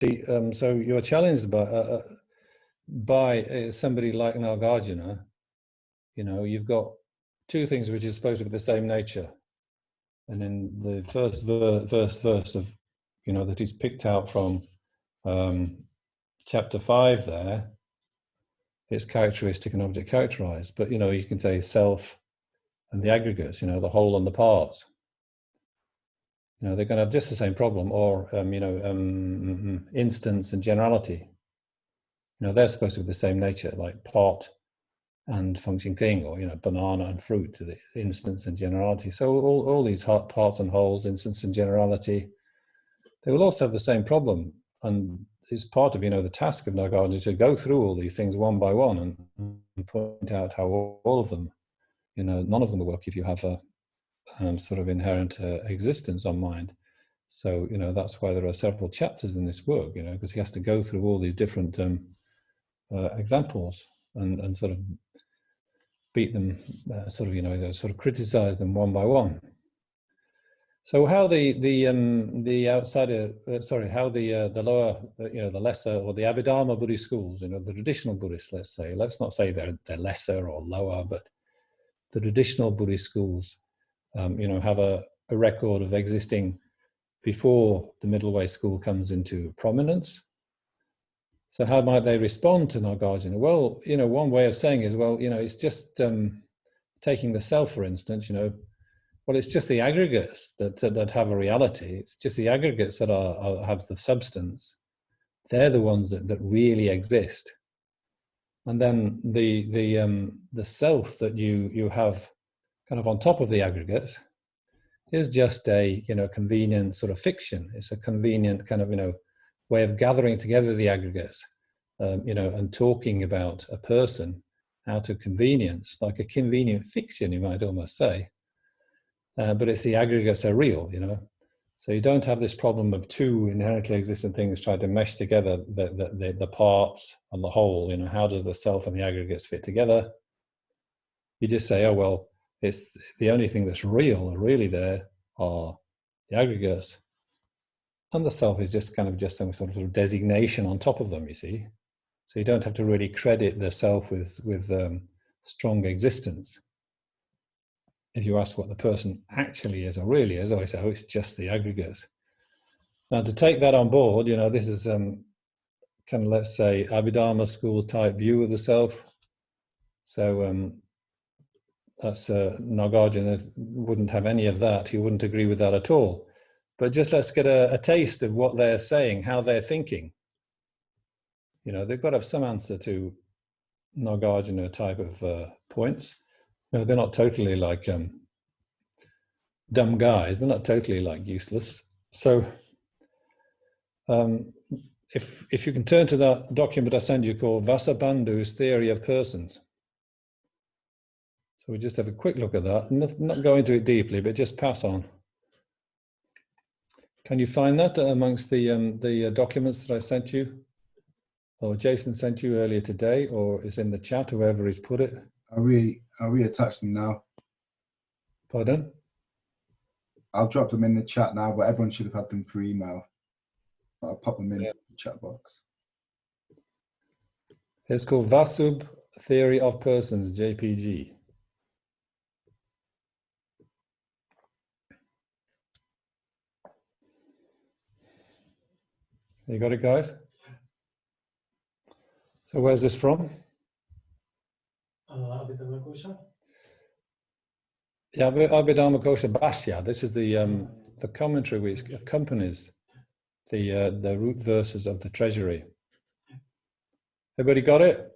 see, so you're challenged by somebody like Nagarjuna. You know, you've got two things which are supposed to be the same nature. And in the first verse of, you know, that he's picked out from chapter 5 there, it's characteristic and object characterized. But, you know, you can say self and the aggregates, you know, the whole and the parts. You know, they're going to have just the same problem, or, instance and generality. You know, they're supposed to be the same nature, like part and functioning thing, or, you know, banana and fruit, the instance and generality. So all these parts and wholes, instance and generality, they will also have the same problem. And it's part of, you know, the task of Nagarjuna to go through all these things one by one and point out how all of them, you know, none of them will work if you have a sort of inherent existence on mind. So, you know, that's why there are several chapters in this work, you know, because he has to go through all these different examples and sort of beat them, sort of, you know, sort of criticize them one by one. So how the outsider, how the lower, you know, the lesser, or the Abhidharma Buddhist schools, you know, the traditional Buddhists, let's say, let's not say they're lesser or lower, but the traditional Buddhist schools, you know, have a record of existing before the middle way school comes into prominence. So how might they respond to Nagarjuna? Well, you know, one way of saying is, well, you know, it's just taking the self, for instance, you know, well, it's just the aggregates that have a reality. It's just the aggregates that have the substance. They're the ones that really exist. And then the self that you have kind of on top of the aggregates is just a, you know, convenient sort of fiction. It's a convenient kind of, you know, way of gathering together the aggregates, you know, and talking about a person out of convenience, like a convenient fiction, you might almost say. But it's the aggregates are real, you know. So you don't have this problem of two inherently existent things trying to mesh together the parts and the whole. You know, how does the self and the aggregates fit together? You just say, oh well, it's the only thing that's real or really there are the aggregates, and the self is just kind of just some sort of designation on top of them. You see, so you don't have to really credit the self with strong existence. If you ask what the person actually is or really is, I say, oh, it's just the aggregates. Now, to take that on board, you know, this is kind of, let's say, Abhidharma school type view of the self. So that's Nagarjuna wouldn't have any of that. He wouldn't agree with that at all. But just let's get a taste of what they're saying, how they're thinking. You know, they've got to have some answer to Nagarjuna type of points. No, they're not totally like dumb guys. They're not totally like useless. So if you can turn to that document I sent you called Vasubandhu's Theory of Persons. So we just have a quick look at that. Not go into it deeply, but just pass on. Can you find that amongst the documents that I sent you? Or Jason sent you earlier today, or is in the chat, whoever he's put it? Are we attached them now? Pardon? I'll drop them in the chat now, but everyone should have had them through email. I'll pop them in the chat box. It's called Vasub Theory of Persons, JPG. You got it, guys? So where's this from? Abhidharma Kosha. Yeah, Abhidharma Kosha Bhashya. This is the commentary which accompanies the root verses of the treasury. Everybody got it?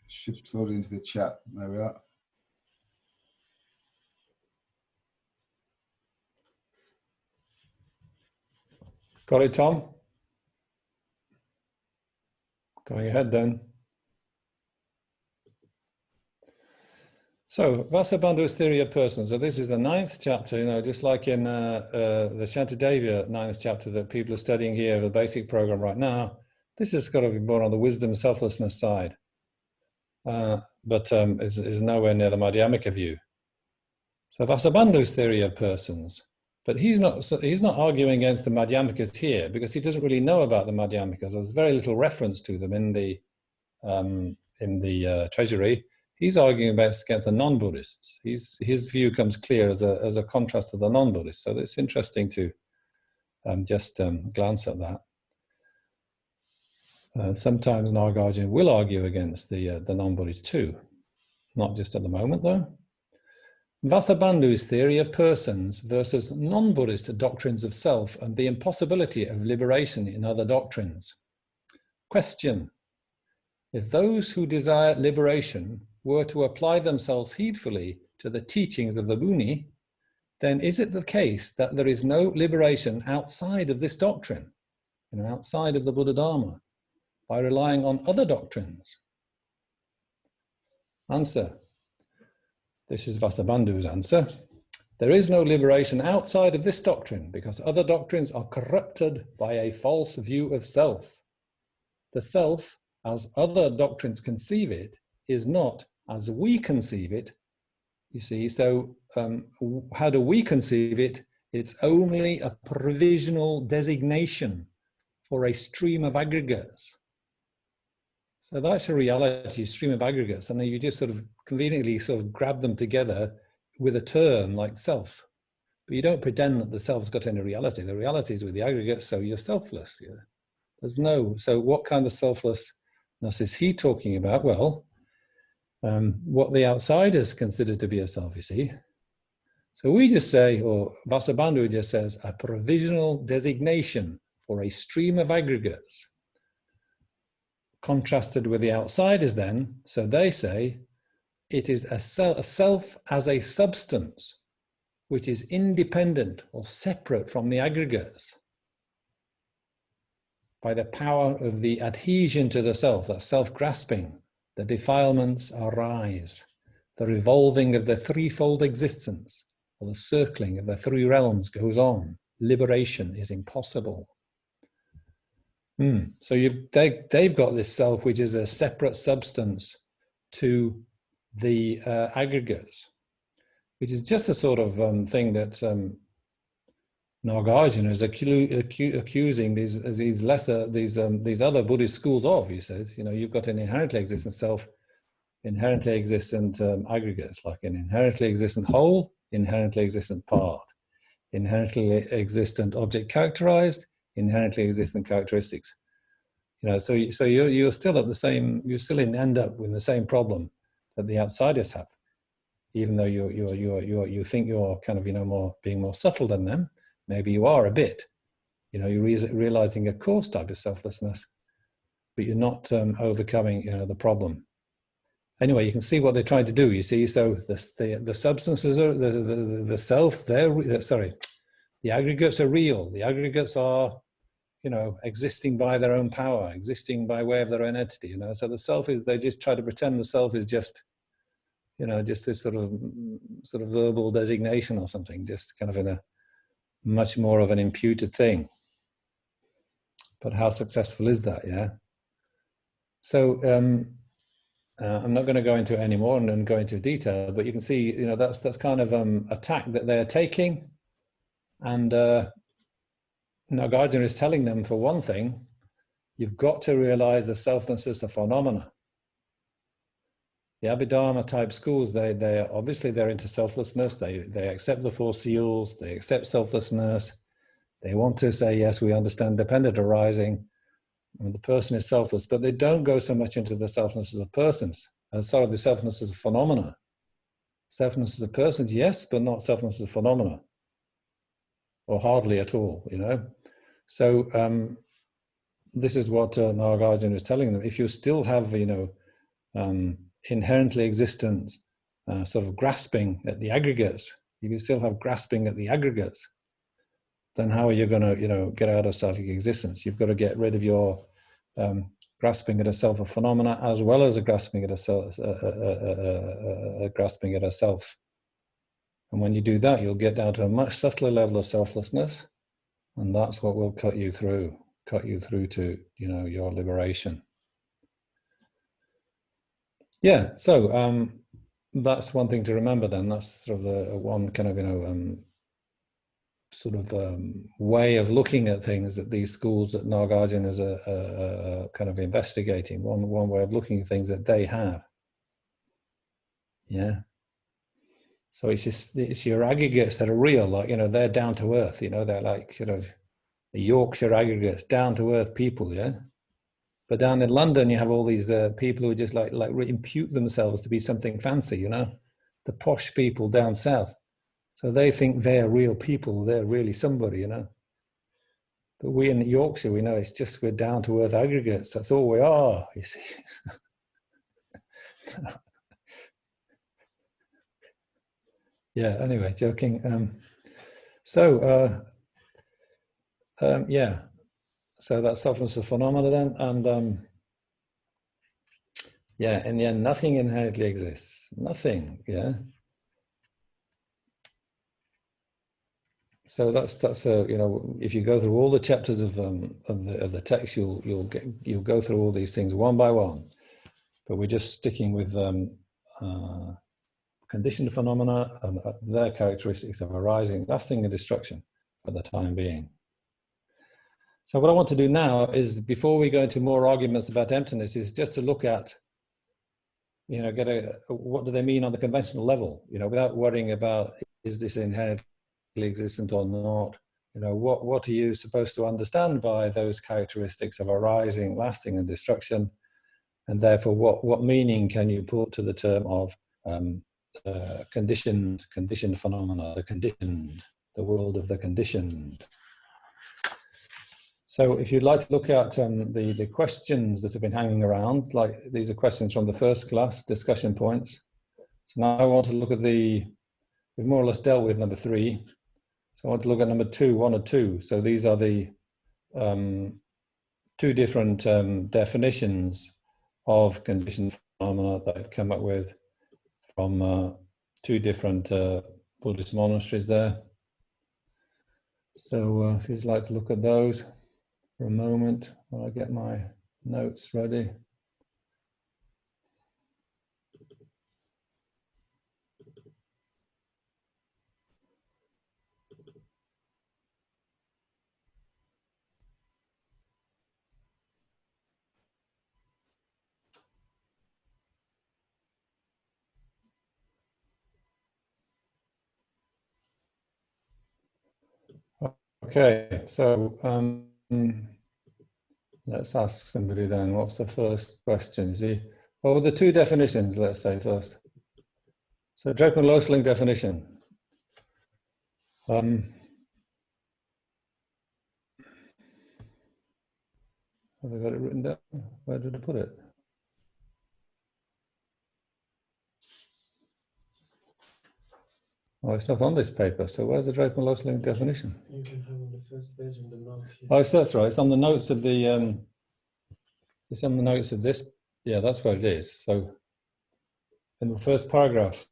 Should float into the chat. There we are. Got it, Tom? Going ahead then. So, Vasubandhu's Theory of Persons. So this is the 9th chapter, you know, just like in the Shantidevya 9th chapter that people are studying here, the basic program right now. This is got to be more on the wisdom selflessness side, but is nowhere near the Madhyamika view. So Vasubandhu's Theory of Persons. But he's not arguing against the Madhyamikas here because he doesn't really know about the Madhyamikas. There's very little reference to them in the treasury. He's arguing against the non-Buddhists. His view comes clear as a contrast to the non-Buddhists. So it's interesting to just glance at that. Sometimes Nagarjuna will argue against the non-Buddhists too, not just at the moment though. Vasubandhu's theory of persons versus non-Buddhist doctrines of self and the impossibility of liberation in other doctrines. Question: if those who desire liberation were to apply themselves heedfully to the teachings of the Muni, then is it the case that there is no liberation outside of this doctrine, outside of the Buddha Dharma, by relying on other doctrines? Answer. This is Vasubandhu's answer. There is no liberation outside of this doctrine because other doctrines are corrupted by a false view of self. The self, as other doctrines conceive it, is not as we conceive it. You see, so how do we conceive it? It's only a provisional designation for a stream of aggregates. So that's a reality, stream of aggregates, and then you just sort of conveniently sort of grab them together with a term like self. But you don't pretend that the self's got any reality. The reality is with the aggregates, so you're selfless. Yeah. There's no, so what kind of selflessness is he talking about? Well, what the outsiders consider to be a self, you see. So we just say, or Vasubandhu just says, a provisional designation for a stream of aggregates. Contrasted with the outsiders then, so they say it is a self as a substance which is independent or separate from the aggregates by the power of the adhesion to the self, that self-grasping. The defilements arise, the revolving of the threefold existence, or the circling of the three realms goes on. Liberation is impossible. So they've got this self which is a separate substance to the aggregates, which is just a sort of thing that Nagarjuna is accusing these other Buddhist schools of. He says, you've got an inherently existent self, inherently existent aggregates, like an inherently existent whole, inherently existent part, inherently existent object characterized, inherently existent characteristics. So you're still at the same. You still end up with the same problem that the outsiders have, even though you think you're kind of being more subtle than them. Maybe you are a bit. You're realizing a coarse type of selflessness, but you're not overcoming the problem. Anyway, you can see what they're trying to do. You see, so the substances are the self. The aggregates are real. The aggregates are, existing by their own power, existing by way of their own entity. So the self is. They just try to pretend the self is just, just this sort of verbal designation or something, just kind of in a much more of an imputed thing. But how successful is that? Yeah. So I'm not going to go into it anymore and go into detail, but you can see, that's kind of a tack that they're taking. And Nagarjuna is telling them, for one thing, you've got to realize the selflessness is a phenomena. The Abhidharma type schools, they're obviously they're into selflessness. They accept the Four Seals. They accept selflessness. They want to say, yes, we understand dependent arising. And the person is selfless, but they don't go so much into the selflessness of persons. The selflessness is a phenomena. Selflessness of persons, yes, but not selflessness of phenomena, or hardly at all. So this is what Nagarjuna is telling them. If you still have, inherently existent sort of grasping at the aggregates, if you still have grasping at the aggregates, then how are you going to, get out of psychic existence? You've got to get rid of your grasping at a self of phenomena, as well as a grasping at a self. Grasping at a self. And when you do that, you'll get down to a much subtler level of selflessness, and that's what will cut you through to, your liberation. Yeah. So that's one thing to remember. Then that's sort of the one kind of, sort of way of looking at things that these schools that Nagarjuna is kind of investigating. One way of looking at things that they have. Yeah. So it's your aggregates that are real, like, you know, they're down to earth. You know, they're like sort of the Yorkshire aggregates, down to earth people. Yeah. But down in London, you have all these people who just like impute themselves to be something fancy. You know, the posh people down south. So they think they're real people. They're really somebody, you know. But we in Yorkshire, we know it's just we're down to earth aggregates. That's all we are, you see. Yeah, anyway, joking. Yeah, so that softens the phenomena then. And yeah, in the end, nothing inherently exists. Nothing, yeah. So that's you know, if you go through all the chapters of the text, you'll go through all these things one by one. But we're just sticking with conditioned phenomena and their characteristics of arising, lasting, and destruction for the time being. So what I want to do now is, before we go into more arguments about emptiness, is just to look at, you know, what do they mean on the conventional level, you know, without worrying about is this inherently existent or not. You know, what are you supposed to understand by those characteristics of arising, lasting, and destruction? And therefore, what meaning can you put to the term of conditioned phenomena, the world of the conditioned? So if you'd like to look at the questions that have been hanging around, like these are questions from the first class, discussion points. So now I want to look at we've more or less dealt with number 3. So I want to look at number 2, 1 or 2. So these are the 2 different definitions of conditioned phenomena that I've come up with from 2 different Buddhist monasteries there. So if you'd like to look at those for a moment while I get my notes ready. Okay, so let's ask somebody then, what's the first question? What were the 2 definitions, let's say first? So Draken Losling definition. Have I got it written down? Where did I put it? Oh, it's not on this paper. So where's the Draken Losling definition? You can have on the first page in the notes. Yes. Oh, so that's right. It's on the notes of the. It's on the notes of this. Yeah, that's where it is. So in the first paragraph,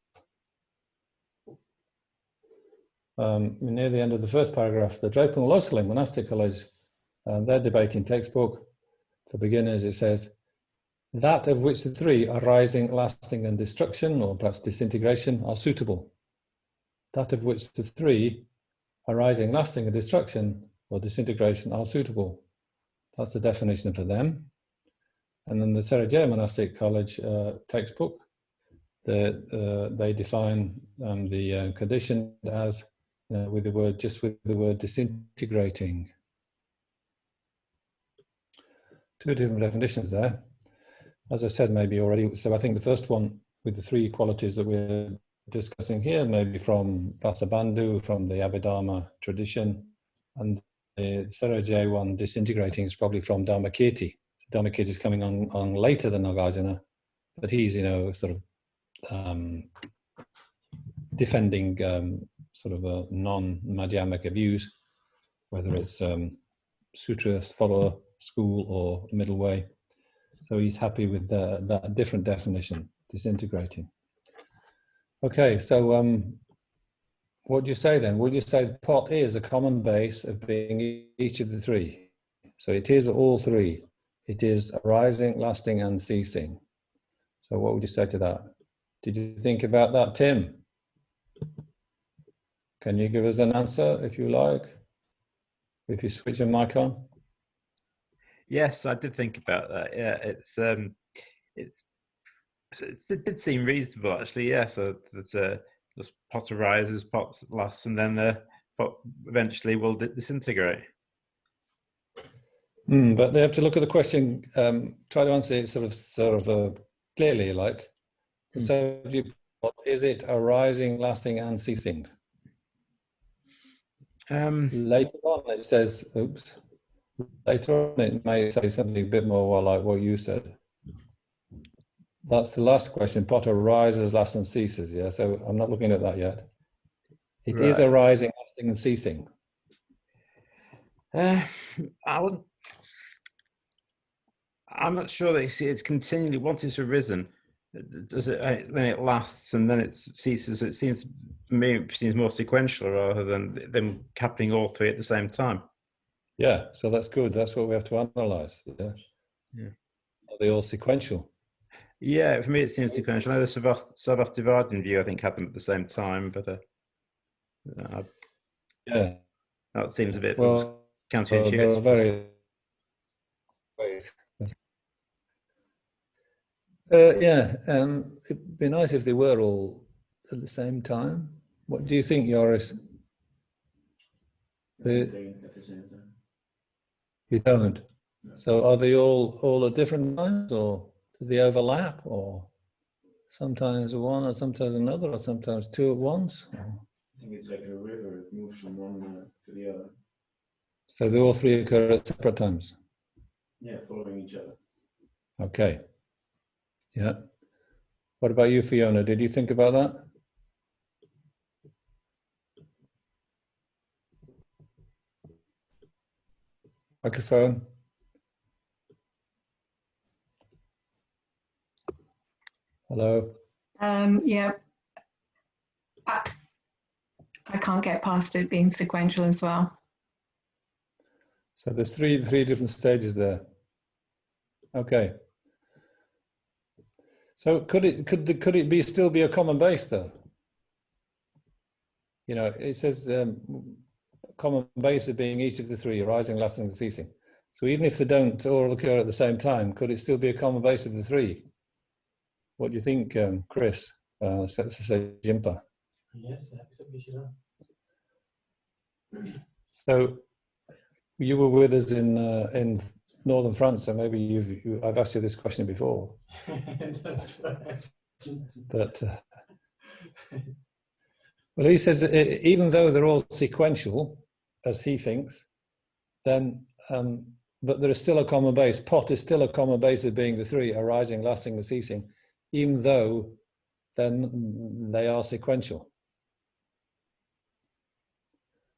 near the end of the first paragraph, the Draken Losling Monastic College, their debating textbook for beginners, it says, that of which the 3 arising, lasting, and destruction, or perhaps disintegration, are suitable. That of which the 3 arising, lasting, and destruction, or disintegration, are suitable. That's the definition for them. And then the Sarajaya Monastic College textbook, they define the condition as with the word disintegrating. 2 different definitions there. As I said, maybe already. So I think the first one with the 3 qualities that we're discussing here, maybe from Vasabandhu, from the Abhidharma tradition, and the Sarajaya one, disintegrating, is probably from Dharmakirti. Dharmakirti is coming on later than Nagarjuna, but he's, sort of defending sort of a non-Madhyamaka views, whether it's sutra follower school or middle way. So he's happy with that different definition, disintegrating. Okay, so what do you say then? Would you say the pot is a common base of being each of the 3? So it is all 3. It is arising, lasting, and ceasing. So what would you say to that? Did you think about that, Tim? Can you give us an answer if you like? If you switch your mic on? Yes, I did think about that. Yeah, it did seem reasonable actually. Yeah, so this pot arises, pot lasts, and then the pot eventually will disintegrate. But they have to look at the question, try to answer it sort of clearly, like. So is it arising, lasting, and ceasing? Later on it says, oops, later on it may say something a bit more like what you said. That's the last question. Pot arises, lasts, and ceases. Yeah, so I'm not looking at that yet. It is Right. arising, lasting, and ceasing. I'm not sure that it's continually, once it's arisen, does it, then it lasts and then it ceases. It seems, for me, it seems more sequential rather than them happening all three at the same time. Yeah, so that's good. That's what we have to analyze. Yeah. Are they all sequential? Yeah, for me it seems sequential. I know the Savastivadin view, I think, had them at the same time, but yeah, that seems a bit counterintuitive. There are various ways. It'd be nice if they were all at the same time. What do you think, Joris? At the same time. You don't? No. So are they all at different times, or do they overlap, or sometimes one or sometimes another, or sometimes two at once? I think it's like a river, it moves from one to the other. So they all three occur at separate times? Yeah, following each other. Okay. Yeah. What about you, Fiona? Did you think about that? Microphone. Hello. Yeah. I can't get past it being sequential as well. So there's three different stages there. Okay. So could it still be a common base though? You know, it says common base of being each of the three, arising, lasting, and ceasing. So even if they don't all occur at the same time, could it still be a common base of the three? What do you think, Chris? Jimpa. Yes, exactly. So you were with us in northern France, so maybe I've asked you this question before. That's right. But well, he says that even though they're all sequential, as he thinks, then but there is still a common base. Pot is still a common base of being the three, arising, lasting, and ceasing, even though then they are sequential.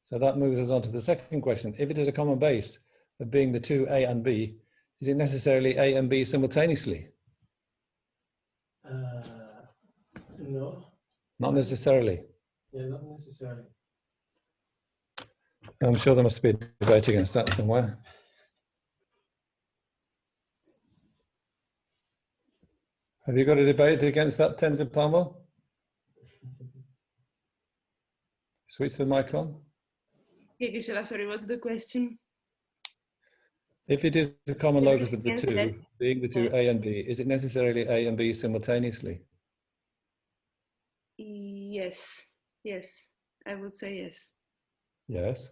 So that moves us on to the second question. If it is a common base of being the two A and B, is it necessarily A and B simultaneously? No. Not necessarily. Yeah, not necessarily. I'm sure there must be a debate against that somewhere. Have you got a debate against that, Tenzin Palmer? Switch the mic on. Sorry, what's the question? If it is a common locus of the two, being the two A and B, is it necessarily A and B simultaneously? Yes, I would say yes. Yes.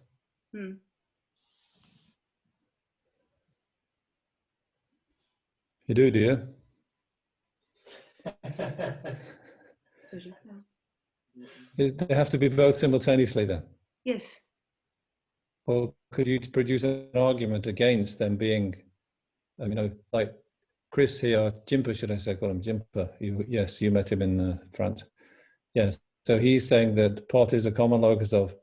You do you? They have to be both simultaneously then? Yes. Well, could you produce an argument against them being, like Chris here, Jimpa, should I say, call him Jimpa? Yes, you met him in France. Yes, so he's saying that pot is a common locus of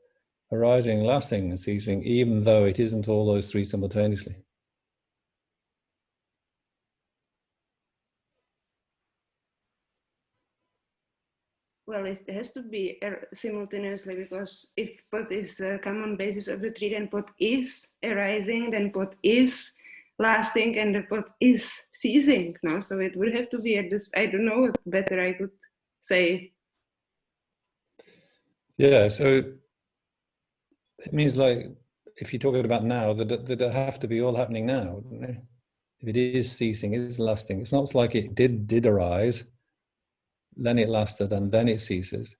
arising, lasting, and ceasing, even though it isn't all those three simultaneously. Well, it has to be simultaneously, because if pot is a common basis of the three, then pot is arising, then pot is lasting, and the pot is ceasing. No, so it would have to be at this. I don't know what better I could say. Yeah. So It means like, if you're talking about now, that it have to be all happening now, wouldn't it? If it is ceasing, it is lasting. It's not like it did arise, then it lasted, and then it ceases.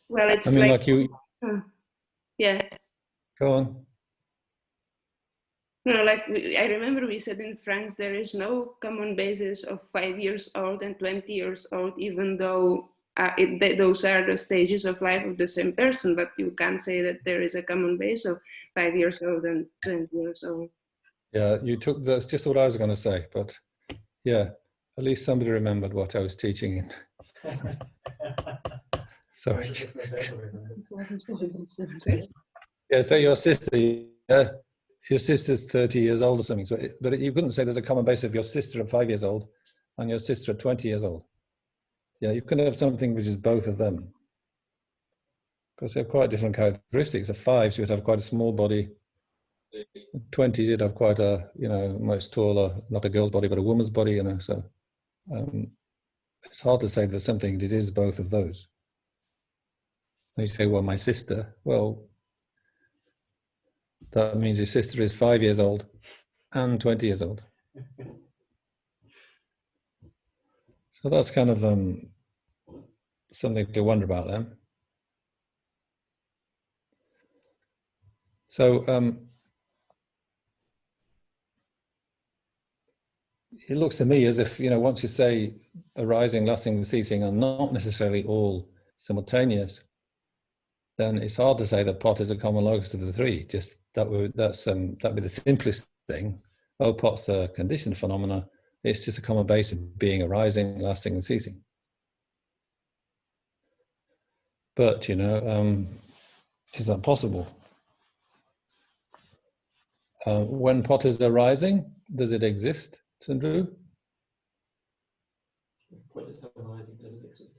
Well, it's I mean, like you. Yeah. Go on. No, like I remember we said in France, there is no common basis of 5 years old and 20 years old, even though those are the stages of life of the same person. But you can't say that there is a common base of 5 years old and 20 years old. Yeah, that's just what I was going to say. But yeah, at least somebody remembered what I was teaching. Sorry. Yeah, so your sister's 30 years old or something. So, but you couldn't say there's a common base of your sister at 5 years old and your sister at 20 years old. Yeah, you can have something which is both of them. Because they have quite different characteristics. At 5s, you'd have quite a small body. 20s, you'd have quite a, much taller, not a girl's body, but a woman's body, So it's hard to say there's something that is both of those. And you say, well, my sister, well, that means your sister is 5 years old and 20 years old. So that's kind of something to wonder about then. So it looks to me as if, once you say arising, lasting, and ceasing are not necessarily all simultaneous, then it's hard to say that pot is a common locus of the three. Just that'd be the simplest thing. Oh, pot's a conditioned phenomena. It's just a common base of being arising, lasting, and ceasing. But is that possible? When pot is arising, does it exist, Sandru? What is arising? Does it exist?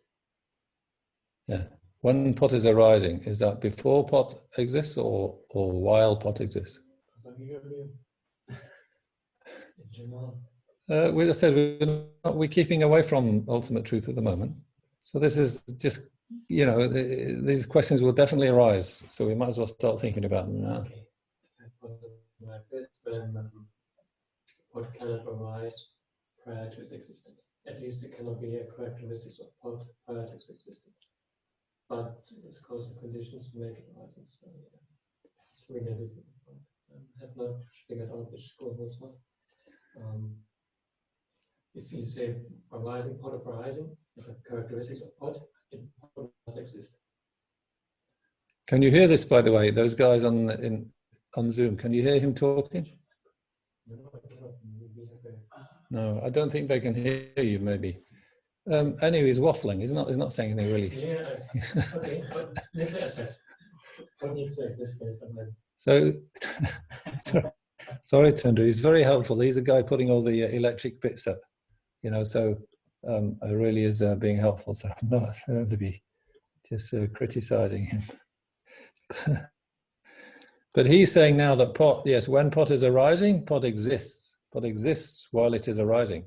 Yeah. When pot is arising, is that before pot exists or while pot exists? We just said we're keeping away from ultimate truth at the moment. So this is just, these questions will definitely arise. So we might as well start thinking about them now. What cannot arise prior to its existence? At least it cannot be a characteristic of pot prior to its existence. But it's caused the conditions to make it arising. So, yeah. So we never have not figured out which school was what. If you say arising, pot of arising is a characteristic of pot, it must exist. Can you hear this, by the way? Those guys on Zoom, can you hear him talking? No, I don't think they can hear you. Maybe. Anyway, he's waffling. He's not saying anything really. Yeah. Okay. Let's accept. What needs to exist for it? So, sorry, Tundra. He's very helpful. He's the guy putting all the electric bits up. So it really is being helpful. So I'm not going to be just criticizing him. But he's saying now that pot, yes, when pot is arising, pot exists. Pot exists while it is arising.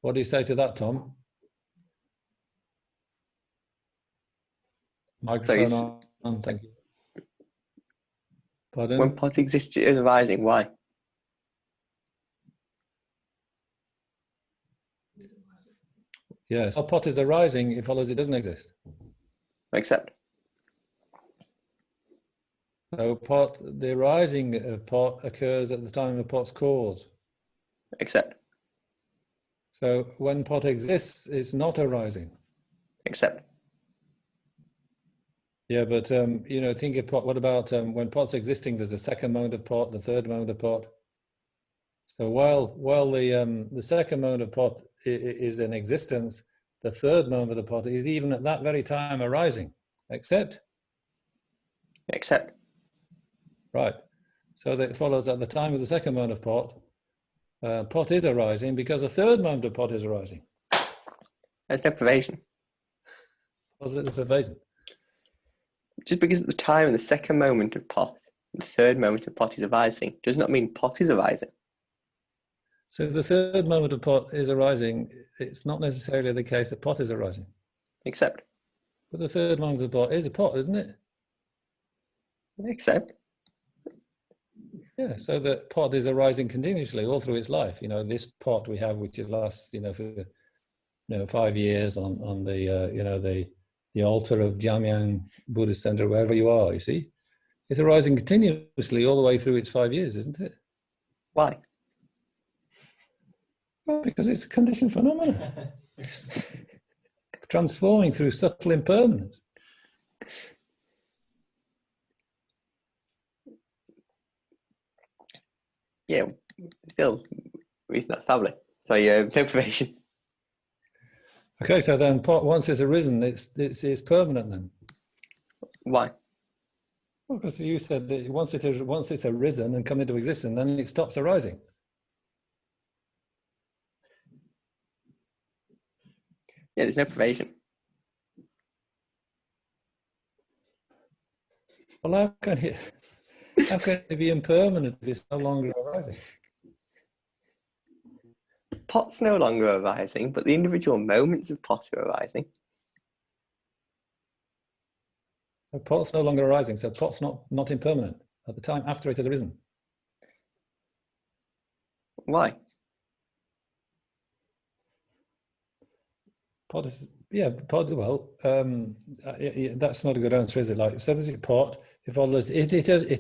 What do you say to that, Tom? Microphone on, thank you. Pardon? When pot exists, it is arising. Why? Yes, while pot is arising, it follows it doesn't exist. Except. So the arising of pot occurs at the time of pot's cause. Except. So when pot exists, it's not arising. Except. Yeah, but think of pot. What about when pot's existing? There's a second moment of pot, the third moment of pot. So while the second moment of pot is in existence, the third moment of the pot is even at that very time arising. Except. Right. So that it follows at the time of the second moment of pot, pot is arising because the third moment of pot is arising. That's deprivation. Positive pervasion. Just because at the time of the second moment of pot, the third moment of pot is arising, does not mean pot is arising. So if the third moment of pot is arising, it's not necessarily the case that pot is arising. Except. But the third moment of pot is a pot, isn't it? Except. Yeah, so the pot is arising continuously all through its life. You know, this pot we have, which lasts, you know, for 5 years on the you know, the altar of Jamyang Buddhist Center, wherever you are. You see, it's arising continuously all the way through its 5 years, isn't it? Why? Well, because it's a conditioned phenomenon. It's transforming through subtle impermanence. Yeah, still reason not established. So yeah, no probation. Okay, so then pot, once it's arisen, it's permanent then. Why? Well, because you said that once it's arisen and come into existence, then it stops arising. Yeah, there's no probation. Well, how can it be impermanent if it's no longer arising? Pot's no longer arising, but the individual moments of pot are arising. So pot's no longer arising, so pot's not impermanent at the time after it has arisen. Why? Pot is, yeah, pot, well, that's not a good answer, is it? Like, so does it pot, if all this, it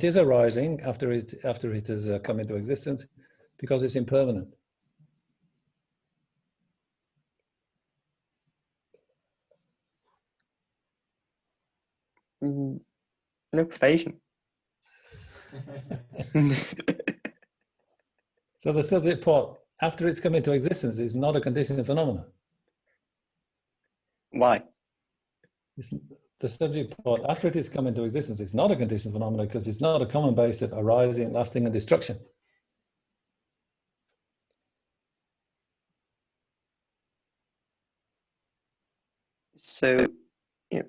is arising after it has come into existence because it's impermanent. No probation. So the subject pot, after it's come into existence, is not a conditioned phenomenon. Why? The subject pot, after it has come into existence, it's not a conditioned phenomenon because it's not a common base of arising, lasting, and destruction. So, yeah,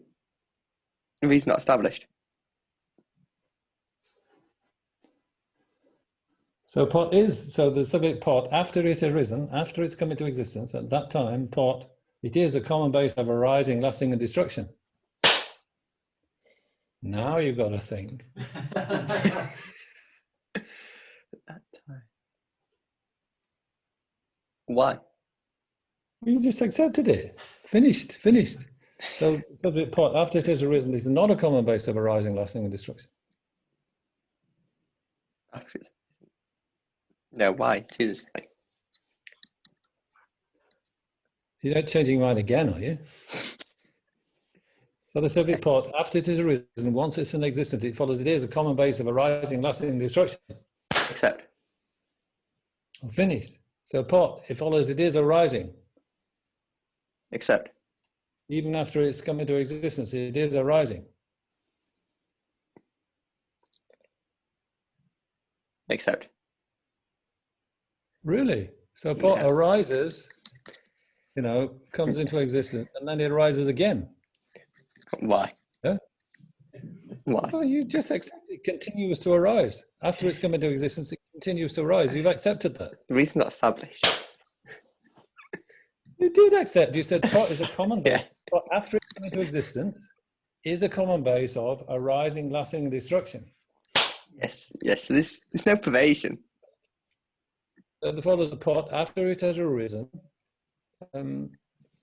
the reason not established. So the subject pot, after it has arisen, after it's come into existence, at that time, pot, it is a common base of arising, lasting, and destruction. Now you've got to think. At that time. Why? You just accepted it. Finished. So subject pot, after it has arisen, is not a common base of arising, lasting, and destruction. After it's... No, why? It is. You're not changing your mind again, are you? So the subject pot, after it has arisen, once it's in existence, it follows it is a common base of arising, lasting, and destruction. Except. I'm finished. So pot, it follows it is arising. Except. Even after it's come into existence, it is arising. Except. Really? So pot Yeah. arises, you know, comes into existence, and then it arises again. Why? Yeah? Why? Well, you just accept it continues to arise. After it's come into existence, it continues to arise. You've accepted that. The reason not established. You did accept. You said pot is a common base. Yeah. Pot, after it's come into existence, is a common base of arising, lasting, and destruction. Yes. So there's no probation. So the follows the pot, after it has arisen,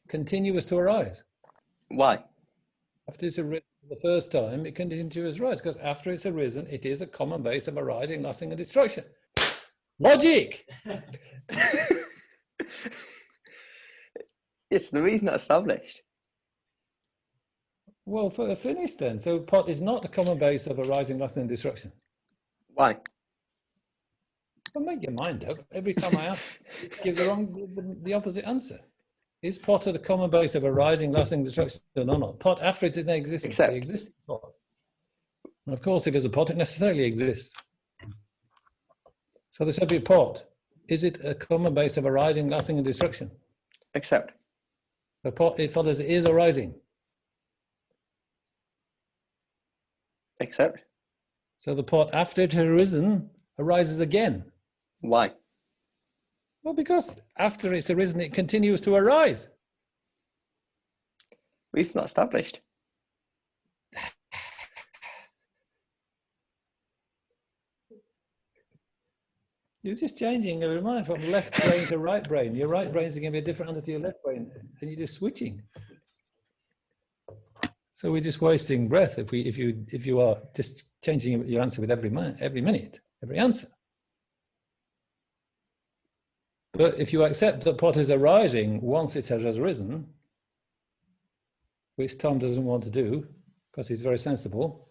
continues to arise. Why? After it's arisen the first time, it continues to rise, because after it's arisen, it is a common base of arising, lasting, and destruction. Logic! Yes, the reason not established. Well, finished then. So pot is not a common base of arising, lasting, and destruction. Why? Well, make your mind up. Every time I ask, you give the opposite answer. Is pot a common base of arising, lasting, destruction? No, not. Pot, after it's in existence, Except. the existing pot. And of course, if there's a pot, it necessarily exists. So the subject pot, is it a common base of arising, lasting, and destruction? Except. The pot, it follows it is arising. Except. So the pot, after it has arisen, arises again. Why? Well, because after it's arisen, it continues to arise. It's not established. You're just changing your mind from left brain to right brain. Your right brain is going to be a different answer to your left brain, and you're just switching. So we're just wasting breath if you are just changing your answer with every minute, every answer. But if you accept that pot is arising once it has arisen, which Tom doesn't want to do because he's very sensible,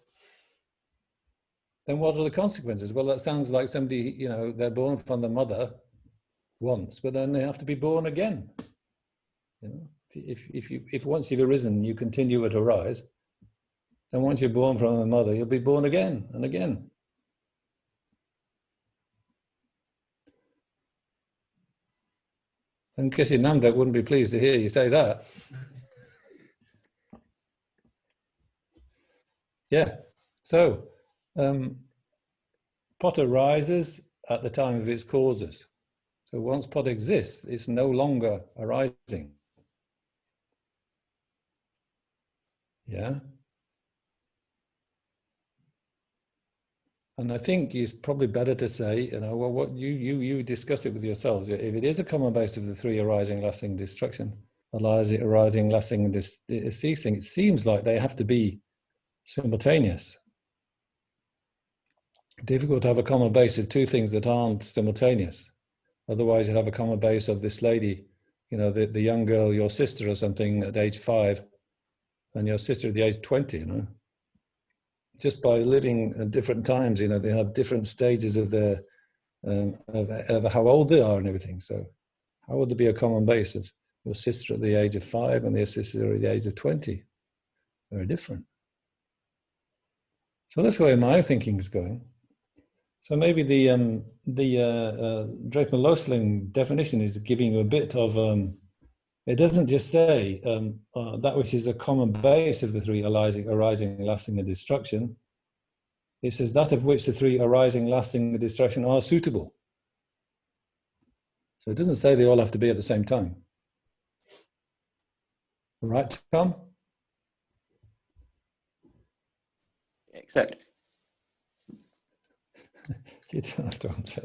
then what are the consequences? Well, that sounds like somebody, you know, they're born from the mother once, but then they have to be born again. You know, if once you've arisen, you continue to arise, then once you're born from the mother, you'll be born again and again. And Kissi Namdak wouldn't be pleased to hear you say that. Yeah, so pot arises at the time of its causes. So once pot exists, it's no longer arising. Yeah. And I think it's probably better to say, you know, well, what you discuss it with yourselves. If it is a common base of the three arising, lasting, destruction, arising, lasting, and ceasing, it seems like they have to be simultaneous. Difficult to have a common base of two things that aren't simultaneous. Otherwise, you'd have a common base of this lady, you know, the young girl, your sister or something at age 5, and your sister at the age 20, you know. Just by living at different times, you know, they have different stages of their, of how old they are and everything. So how would there be a common base of your sister at the age of 5 and your sister at the age of 20? Very different. So that's where my thinking is going. So maybe the Draper-Losling definition is giving you a bit of, it doesn't just say that which is a common base of the three arising, lasting, and destruction. It says that of which the three arising, lasting, and destruction are suitable. So it doesn't say they all have to be at the same time. Right, Tom? Except. You don't have to answer.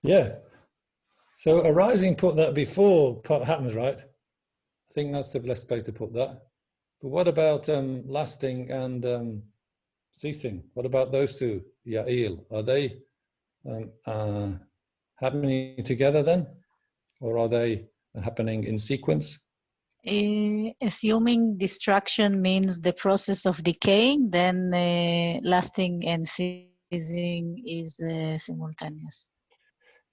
Yeah. So arising, put that before pot happens, right? I think that's the best place to put that. But what about lasting and ceasing? What about those two? Ya'il, are they happening together then? Or are they happening in sequence? Assuming destruction means the process of decaying, then lasting and ceasing is simultaneous.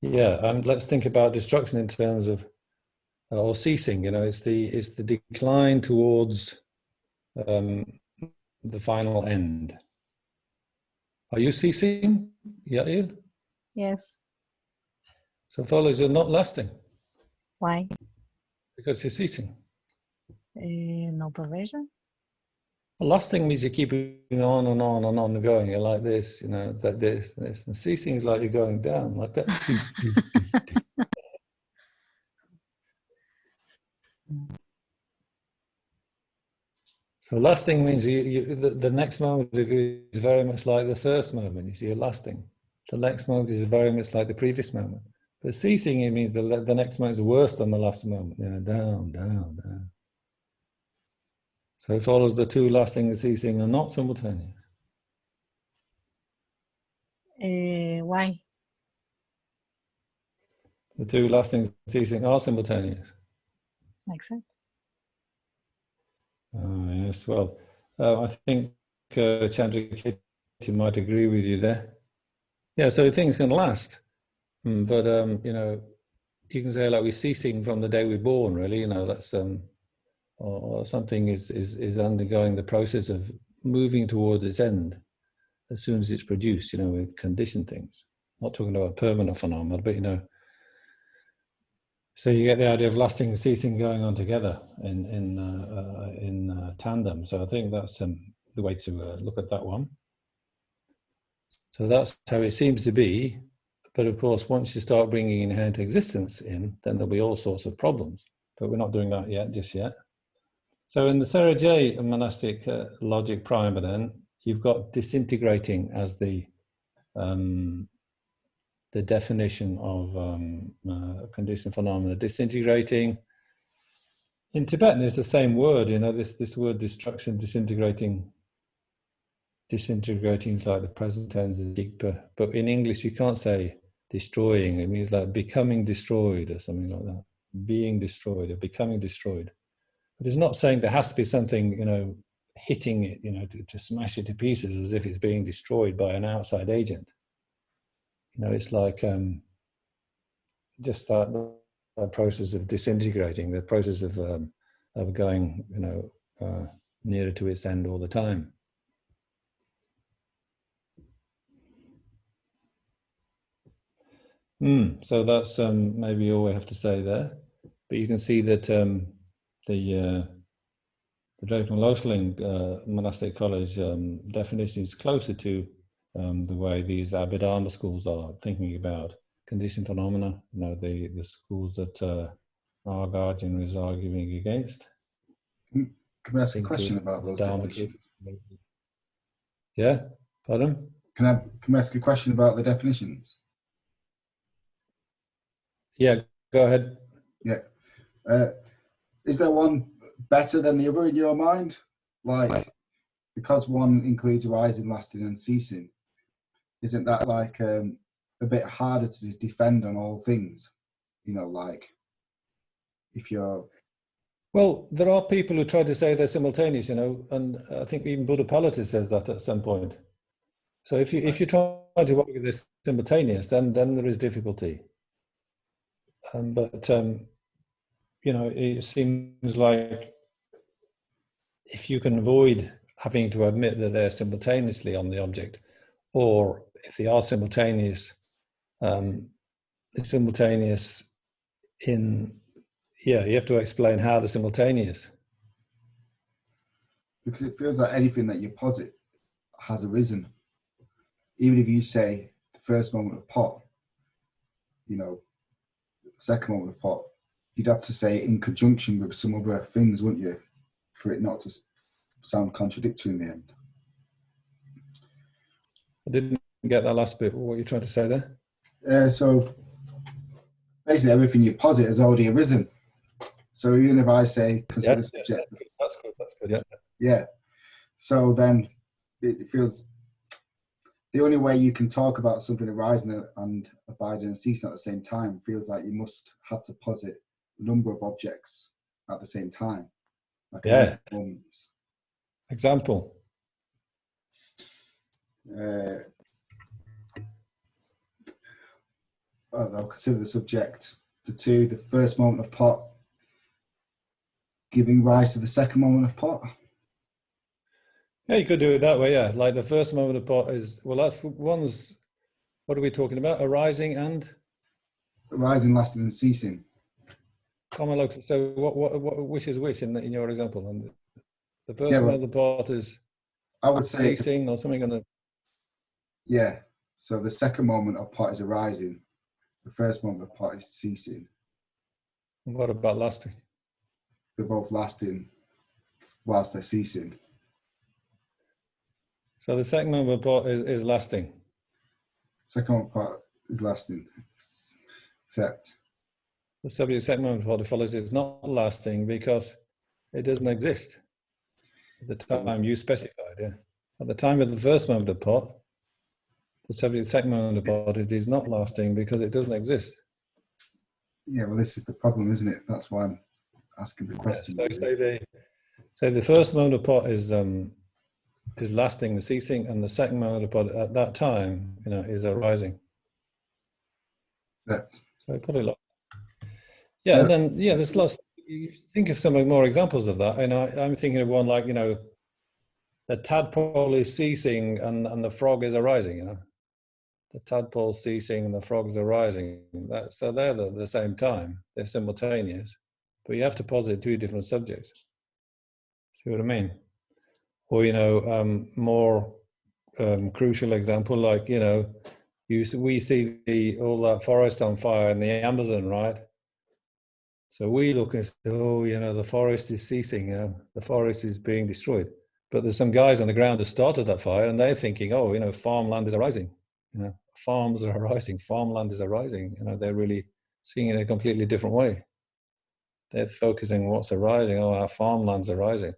Yeah, and let's think about destruction in terms of, or ceasing, you know, it's the decline towards the final end. Are you ceasing, Yael? Yes. So follows you're not lasting. Why? Because you're ceasing. No perversion. Lasting means you're keeping on and on and on and going. You're like this, you know, like this, and this. And ceasing is like you're going down, like that. So lasting means the next moment is very much like the first moment. You see, you're lasting. The next moment is very much like the previous moment. But ceasing, it means the next moment is worse than the last moment. You know, down, down, down. So it follows the two lasting and ceasing are not simultaneous. Why? The two lasting and ceasing are simultaneous. Makes sense. Oh, yes, well, I think Chandra might agree with you there. Yeah, so things can last, but you know, you can say like we're ceasing from the day we're born. Really, you know, that's or something is undergoing the process of moving towards its end as soon as it's produced. You know, with conditioned things. Not talking about a permanent phenomenon, but you know. So you get the idea of lasting and ceasing going on together in tandem. So I think that's the way to look at that one. So that's how it seems to be. But of course, once you start bringing inherent existence in, then there'll be all sorts of problems. But we're not doing that yet, just yet. So in the Sarah J monastic logic primer, then you've got disintegrating as the definition of conditioned phenomena. Disintegrating in Tibetan is the same word. You know, this word destruction, disintegrating. Disintegrating is like the present tense is digpa, but in English you can't say destroying. It means like becoming destroyed or something like that. Being destroyed or becoming destroyed. But it's not saying there has to be something, you know, hitting it, you know, to smash it to pieces as if it's being destroyed by an outside agent. You know, it's like just that process of disintegrating, the process of going, you know, nearer to its end all the time. So that's maybe all we have to say there. But you can see that the Drayton Loesling Monastic College definition is closer to the way these Abhidharma schools are thinking about conditioned phenomena. You know, the schools that Nagarjuna is arguing against. Can I ask a question about those definitions? Yeah, pardon? Can I ask a question about the definitions? Yeah, go ahead. Yeah. Is there one better than the other in your mind? Like, because one includes rising, lasting, and ceasing, isn't that like a bit harder to defend on all things? You know, like if you're... Well, there are people who try to say they're simultaneous, you know, and I think even Buddhapalita says that at some point. So if you try to argue this simultaneous, then there is difficulty. But you know, it seems like if you can avoid having to admit that they're simultaneously on the object, or if they are simultaneous, they're simultaneous in, yeah, you have to explain how they're simultaneous. Because it feels like anything that you posit has arisen. Even if you say the first moment of pot, you know, the second moment of pot, you'd have to say it in conjunction with some other things, wouldn't you? For it not to sound contradictory in the end. I didn't get that last bit. What are you trying to say there? So basically everything you posit has already arisen. So even if I say consider subject, that's good, yeah. Yeah. So then it feels the only way you can talk about something arising and abiding and ceasing at the same time feels like you must have to posit a number of objects at the same time. Like yeah. Moments. Example. I'll consider the subject, the first moment of pot, giving rise to the second moment of pot. Yeah, you could do it that way, yeah. Like the first moment of pot is, well, that's one's, what are we talking about? Arising and? Arising, lasting, and ceasing. Common locus. So which is which in your example? And the first moment of the pot is, I would say, ceasing or something on the... Yeah. So the second moment of pot is arising. The first moment of pot is ceasing. What about lasting? They're both lasting whilst they're ceasing. So the second moment of pot is lasting. Second moment of pot is lasting, except the subject second moment of pot, it follows is not lasting because it doesn't exist at the time you specified. Yeah, at the time of the first moment of pot, the subject second moment of pot, it is not lasting because it doesn't exist. Yeah, well, this is the problem, isn't it? That's why I'm asking the question. Yeah, so the first moment of pot is lasting, the ceasing, and the second moment of pot at that time, you know, is arising. That. So probably like, yeah, so, and then yeah, there's lots. You think of some more examples of that, and I'm thinking of one like, you know, the tadpole is ceasing and the frog is arising. You know, the tadpole ceasing and the frog's arising. So they're the same time. They're simultaneous, but you have to posit two different subjects. See what I mean? Or, you know, more crucial example, like, you know, we see all that forest on fire in the Amazon, right? So we look and say, oh, you know, the forest is ceasing, you know, the forest is being destroyed. But there's some guys on the ground who started that fire, and they're thinking, oh, you know, farmland is arising, you know, farms are arising, farmland is arising. You know, they're really seeing it in a completely different way. They're focusing on what's arising. Oh, our farmland's arising.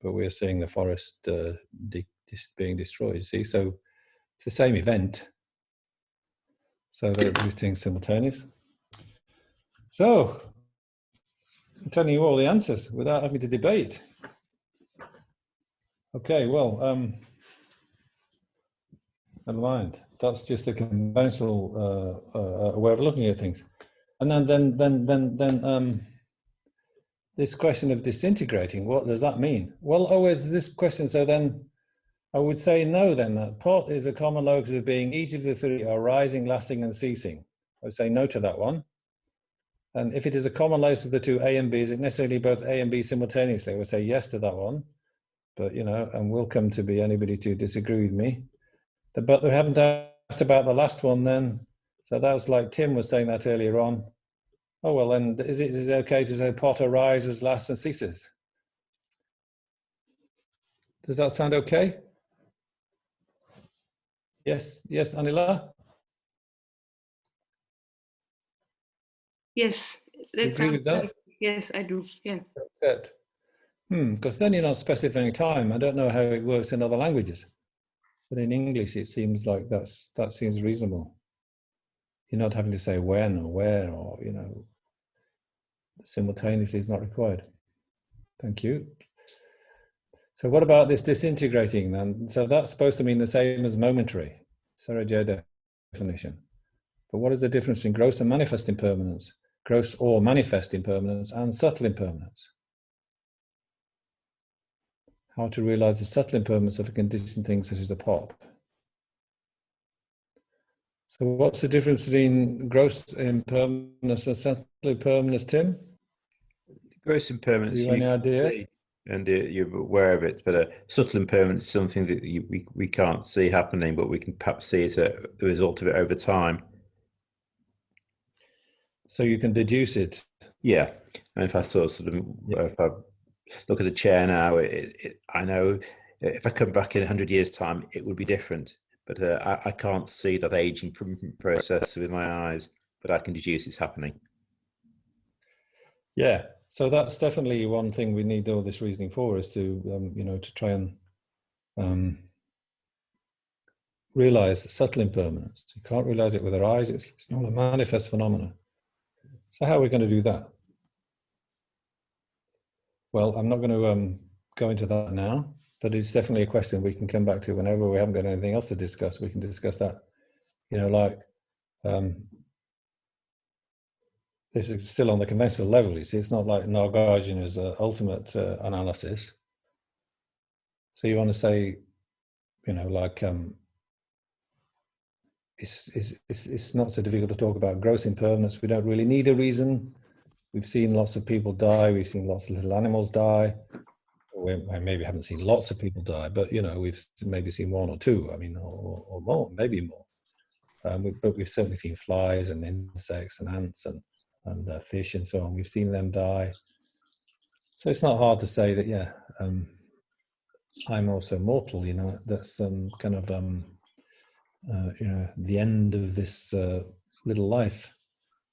But we're seeing the forest being destroyed, see? So it's the same event. So they're two things simultaneous. So I'm telling you all the answers without having to debate. Okay, well, never mind. That's just a conventional way of looking at things. And then this question of disintegrating, what does that mean? Well, it's this question. So then I would say no, then that pot is a common locus of being, each of the three arising, lasting, and ceasing. I would say no to that one. And if it is a common locus of the two A and B, is it necessarily both A and B simultaneously? I would say yes to that one. But, you know, and welcome to be anybody to disagree with me. But we haven't asked about the last one then. So that was like Tim was saying that earlier on. Oh, well, then is it okay to say pot arises, lasts, and ceases? Does that sound okay? Yes, Anila? Yes, You agree with that? Yes, I do. Yeah. Except, because then you're not specifying time. I don't know how it works in other languages, but in English it seems like that seems reasonable. You're not having to say when or where, or, you know, simultaneously is not required. Thank you. So what about this disintegrating then? So that's supposed to mean the same as momentary, Sarajaya definition. But what is the difference between gross and manifest impermanence? Gross or manifest impermanence and subtle impermanence? How to realize the subtle impermanence of a conditioned thing such as a pot. So what's the difference between gross impermanence and subtle impermanence, Tim? Gross impermanence, have you any idea? See, and you're aware of it, but subtle impermanence is something that we can't see happening, but we can perhaps see it as the result of it over time. So you can deduce it. Yeah, and if I if I look at a chair now, I know if I come back in 100 years' time, it would be different. But I can't see that aging process with my eyes, but I can deduce it's happening. Yeah, so that's definitely one thing we need all this reasoning for, is to you know, to try and realize subtle impermanence. You can't realize it with our eyes. It's not a manifest phenomenon. So how are we going to do that? Well, I'm not going to go into that now, but it's definitely a question we can come back to whenever we haven't got anything else to discuss. We can discuss that, you know, like this is still on the conventional level. You see, it's not like Nagarjuna's ultimate analysis. So you want to say, you know, like it's not so difficult to talk about gross impermanence. We don't really need a reason. We've seen lots of people die. We've seen lots of little animals die. We maybe haven't seen lots of people die, but, you know, we've maybe seen one or two. I mean, or more, maybe more. But we've certainly seen flies and insects and ants and fish and so on. We've seen them die. So it's not hard to say that, yeah, I'm also mortal. You know, that's kind of you know, the end of this little life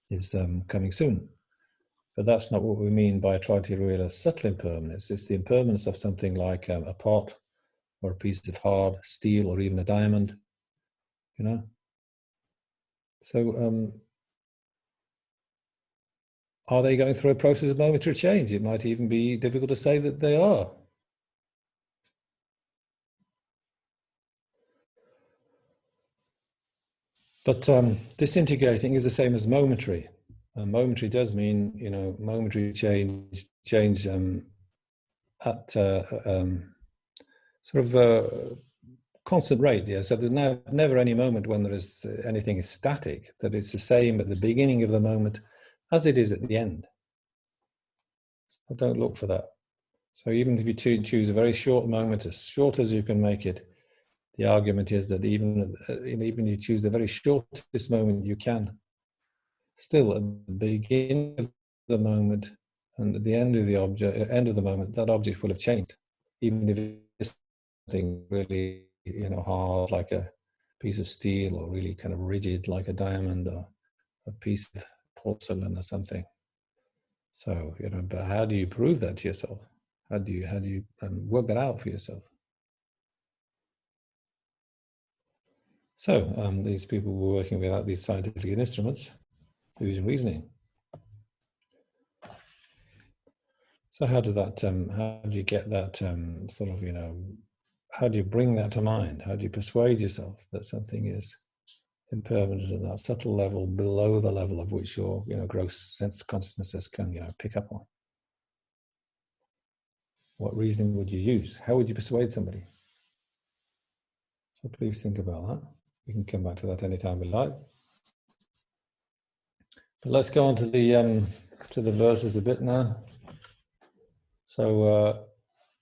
is coming soon. But that's not what we mean by trying to realize subtle impermanence. It's the impermanence of something like a pot or a piece of hard steel or even a diamond, you know. So are they going through a process of momentary change? It might even be difficult to say that they are. But disintegrating is the same as momentary. Momentary does mean, you know, momentary change at sort of a constant rate. Yeah. So there's never any moment when there is anything is static. That it's the same at the beginning of the moment as it is at the end. So don't look for that. So even if you choose a very short moment, as short as you can make it, the argument is that even you choose the very shortest moment you can, still at the beginning of the moment and at the end of the moment, that object will have changed, even if it's something really, hard like a piece of steel, or really kind of rigid like a diamond, or a piece of porcelain or something. So, but how do you prove that to yourself? How do you work that out for yourself? So these people were working without these scientific instruments, using reasoning. So how do you get that sort of, how do you bring that to mind? How do you persuade yourself that something is impermanent at that subtle level below the level of which your, gross sense consciousnesses can, pick up on? What reasoning would you use? How would you persuade somebody? So please think about that. We can come back to that anytime we like. But let's go on to the verses a bit now. So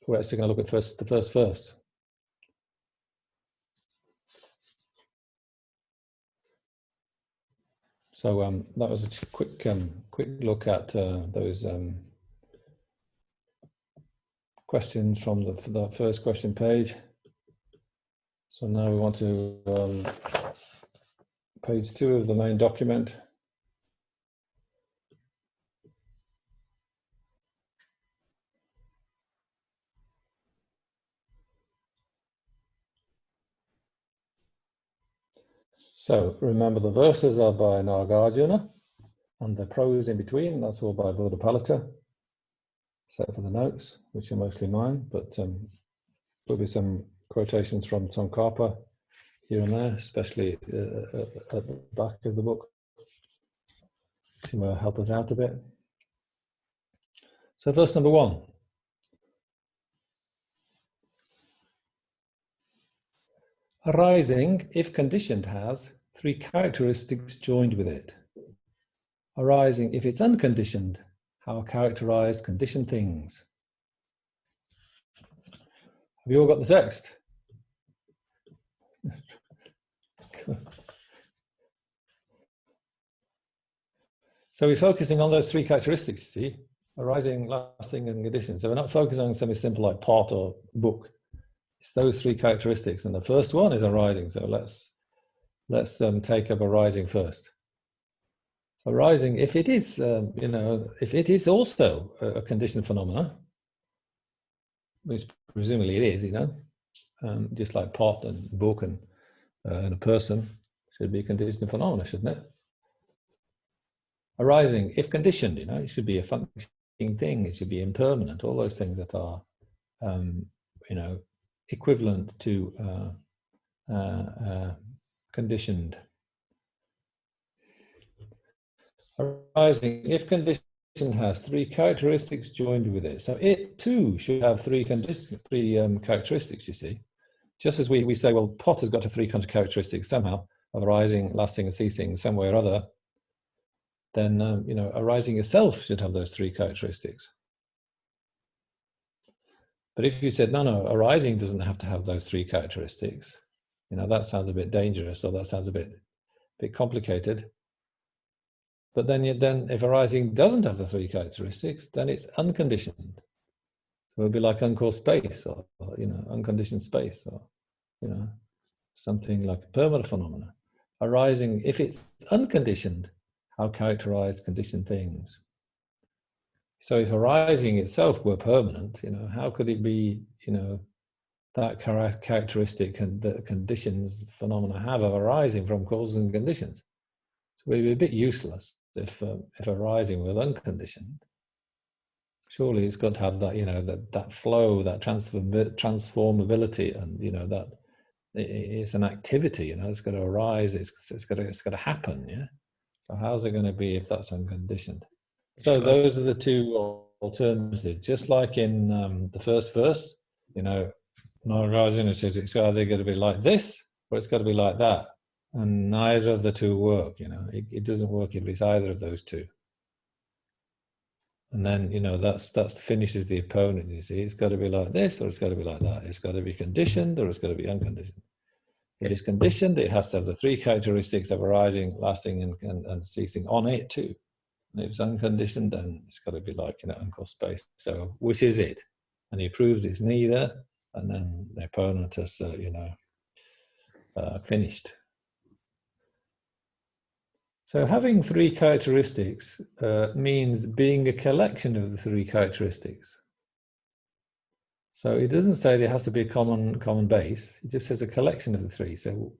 we're actually going to look at the first verse. So that was a quick look at those questions from the first question page. So now we want to page 2 of the main document. So remember, the verses are by Nagarjuna, and the prose in between, that's all by Buddhapalita, except for the notes, which are mostly mine, but there'll be some quotations from Tsongkhapa here and there, especially at the back of the book, to help us out a bit. So verse number 1. Arising, if conditioned, has 3 characteristics joined with it. Arising, if it's unconditioned, how characterize conditioned things? Have you all got the text? So we're focusing on those 3 characteristics, see? Arising, lasting, and conditioned. So we're not focusing on something simple like pot or book. It's those 3 characteristics, and the first one is arising. So let's take up arising first. So arising, if it is, if it is also a conditioned phenomena, which presumably it is, just like pot and book and a person should be a conditioned phenomena, shouldn't it? Arising, if conditioned, it should be a functioning thing. It should be impermanent. All those things that are, equivalent to conditioned. Arising, if condition has 3 characteristics joined with it, so it too should have 3 characteristics. You see, just as we say, well, pot has got to 3 characteristics somehow of arising, lasting, and ceasing, some way or other. Then arising itself should have those 3 characteristics. But if you said, no, arising doesn't have to have those 3 characteristics, that sounds a bit dangerous, or that sounds a bit complicated. But then if arising doesn't have the 3 characteristics, then it's unconditioned. So it would be like uncaused space, or unconditioned space, or something like a permanent phenomena. Arising, if it's unconditioned, how characterize conditioned things? So if arising itself were permanent, how could it be, that characteristic and the conditions phenomena have of arising from causes and conditions? So it would be a bit useless if arising was unconditioned. Surely it's got to have that, that flow, that transformability, and that it's an activity. It's got to arise. It's got to happen. Yeah. So how's it going to be if that's unconditioned? So those are the 2 alternatives. Just like in the first verse, Nagarjuna says it's either going to be like this or it's got to be like that, and neither of the 2 work. It doesn't work if it's either of those 2. And then, you know, that's finishes the opponent. You see, it's got to be like this, or it's got to be like that. It's got to be conditioned, or it's got to be unconditioned. If it's conditioned, it has to have the three characteristics of arising, lasting, and ceasing on it too. And if it's unconditioned, then it's got to be like, you know, uncross space. So which is it? And he proves it's neither, and then the opponent has, you know, finished. So having three characteristics means being a collection of the three characteristics. So it doesn't say there has to be a common base. It just says a collection of the three. So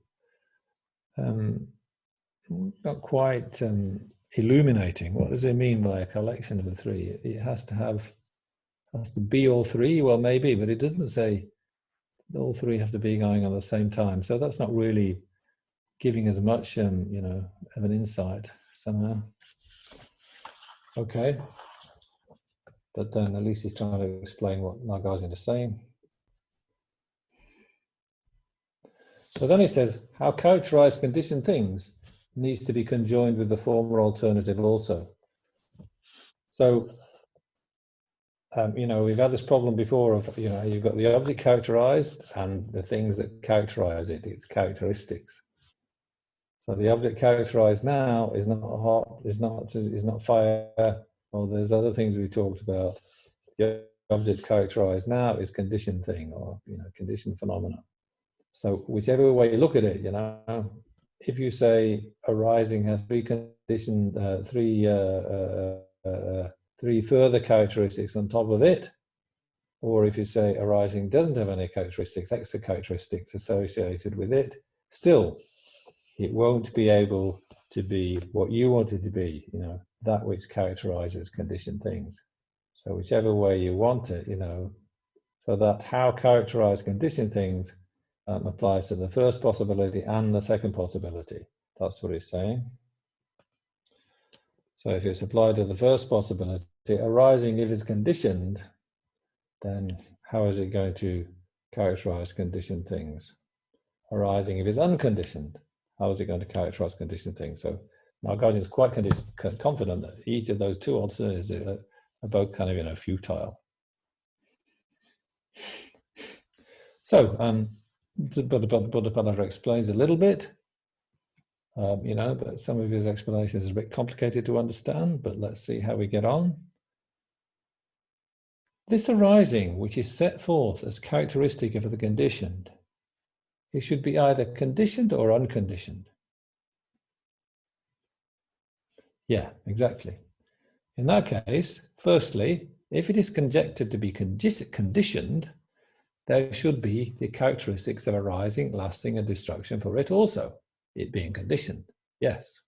not quite illuminating. What does it mean by a collection of the three? It has to be all three. Well, maybe, but it doesn't say all three have to be going on at the same time. So that's not really giving as much, you know, of an insight somehow. Okay. But then at least he's trying to explain what Nagarjuna is saying. So then he says, how characterized conditioned things needs to be conjoined with the former alternative also. So, you know, we've had this problem before of, you know, you've got the object characterized and the things that characterize it, its characteristics. So the object characterized now is not hot, is not fire, or there's other things we talked about. The object characterized now is conditioned thing, or, you know, conditioned phenomena. So whichever way you look at it, you know, if you say arising has three three further characteristics on top of it, or if you say arising doesn't have any characteristics, extra characteristics associated with it, still it won't be able to be what you want it to be, you know, that which characterizes conditioned things. So whichever way you want it, you know, so that how characterized conditioned things applies to the first possibility and the second possibility. That's what he's saying. So if it's applied to the first possibility, arising if it's conditioned, then how is it going to characterize conditioned things? Arising if it's unconditioned, how is it going to characterize conditioned things? So Nagarjuna is quite confident that each of those two alternatives are both kind of, you know, futile. So Buddhapalita explains a little bit, you know, but some of his explanations are a bit complicated to understand, but let's see how we get on. This arising, which is set forth as characteristic of the conditioned, it should be either conditioned or unconditioned. Yeah, exactly. In that case, firstly, if it is conjectured to be conditioned, there should be the characteristics of arising, lasting, and destruction for it also, it being conditioned. Yes.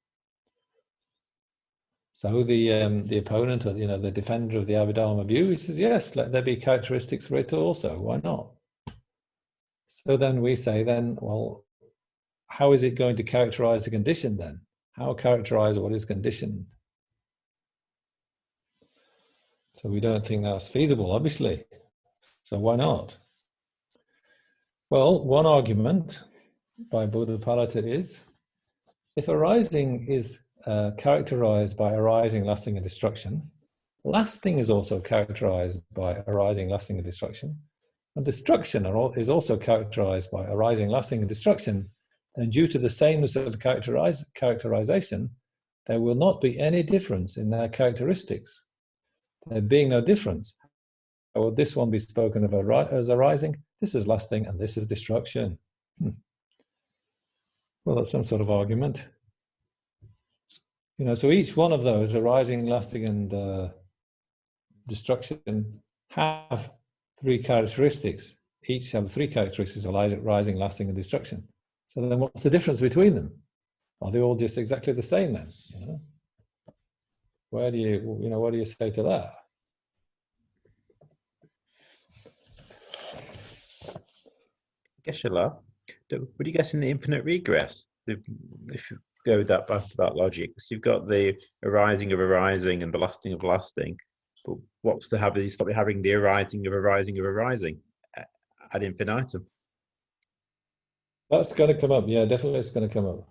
So the opponent, or, you know, the defender of the Abhidharma view, he says, yes, let there be characteristics for it also. Why not? So then we say, then, well, how is it going to characterize the condition then? How characterize what is conditioned? So we don't think that's feasible, obviously. So why not? Well, one argument by Buddhapalita is, if arising is characterized by arising, lasting, and destruction, lasting is also characterized by arising, lasting, and destruction, and destruction is also characterized by arising, lasting, and destruction, then due to the sameness of the characterization, there will not be any difference in their characteristics. There being no difference, how will this one be spoken of as arising, this is lasting, and this is destruction? Well, that's some sort of argument. You know, so each one of those, arising, lasting, and destruction, have three characteristics. Each have three characteristics of rising, lasting, and destruction. So then what's the difference between them? Are they all just exactly the same then? You know? What do you say to that? Geshe-la, would you get in the infinite regress if you go that logic? So you've got the arising of arising and the lasting of lasting, but what's to have you stop having the arising of arising of arising ad infinitum? That's going to come up. Yeah, definitely it's going to come up,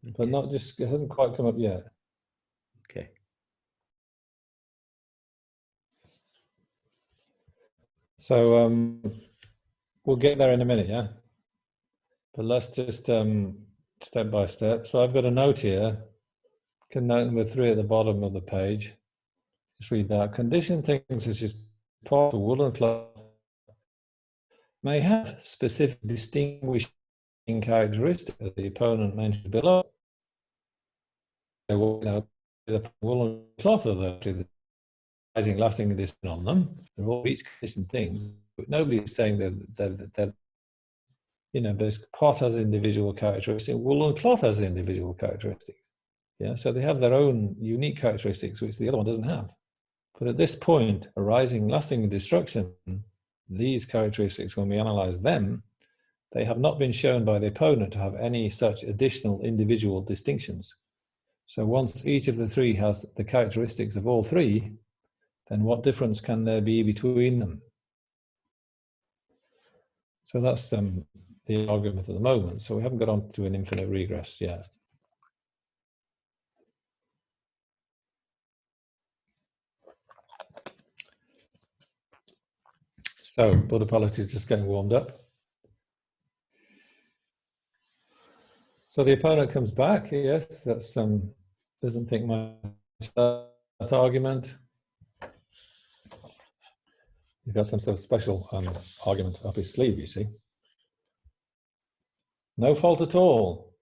okay. But not just, it hasn't quite come up yet. Okay. So we'll get there in a minute, yeah? But let's just step by step. So I've got a note here, note number 3 at the bottom of the page. Just read that. Conditioned things such as pot or woolen cloth may have specific distinguishing characteristics that the opponent mentioned below. The woolen cloth are the rising, lasting, and distant on them. They're all each conditioned things, but nobody is saying that because pot has individual characteristics, woolen cloth has individual characteristics. Yeah, so they have their own unique characteristics, which the other one doesn't have. But at this point, arising, lasting, and destruction, these characteristics, when we analyze them, they have not been shown by the opponent to have any such additional individual distinctions. So once each of the three has the characteristics of all three, then what difference can there be between them? So that's the argument at the moment. So we haven't got on to an infinite regress yet. So Buddhapalita is just getting warmed up. So the opponent comes back. Yes, that's doesn't think much of that argument. He's got some sort of special argument up his sleeve, you see. No fault at all.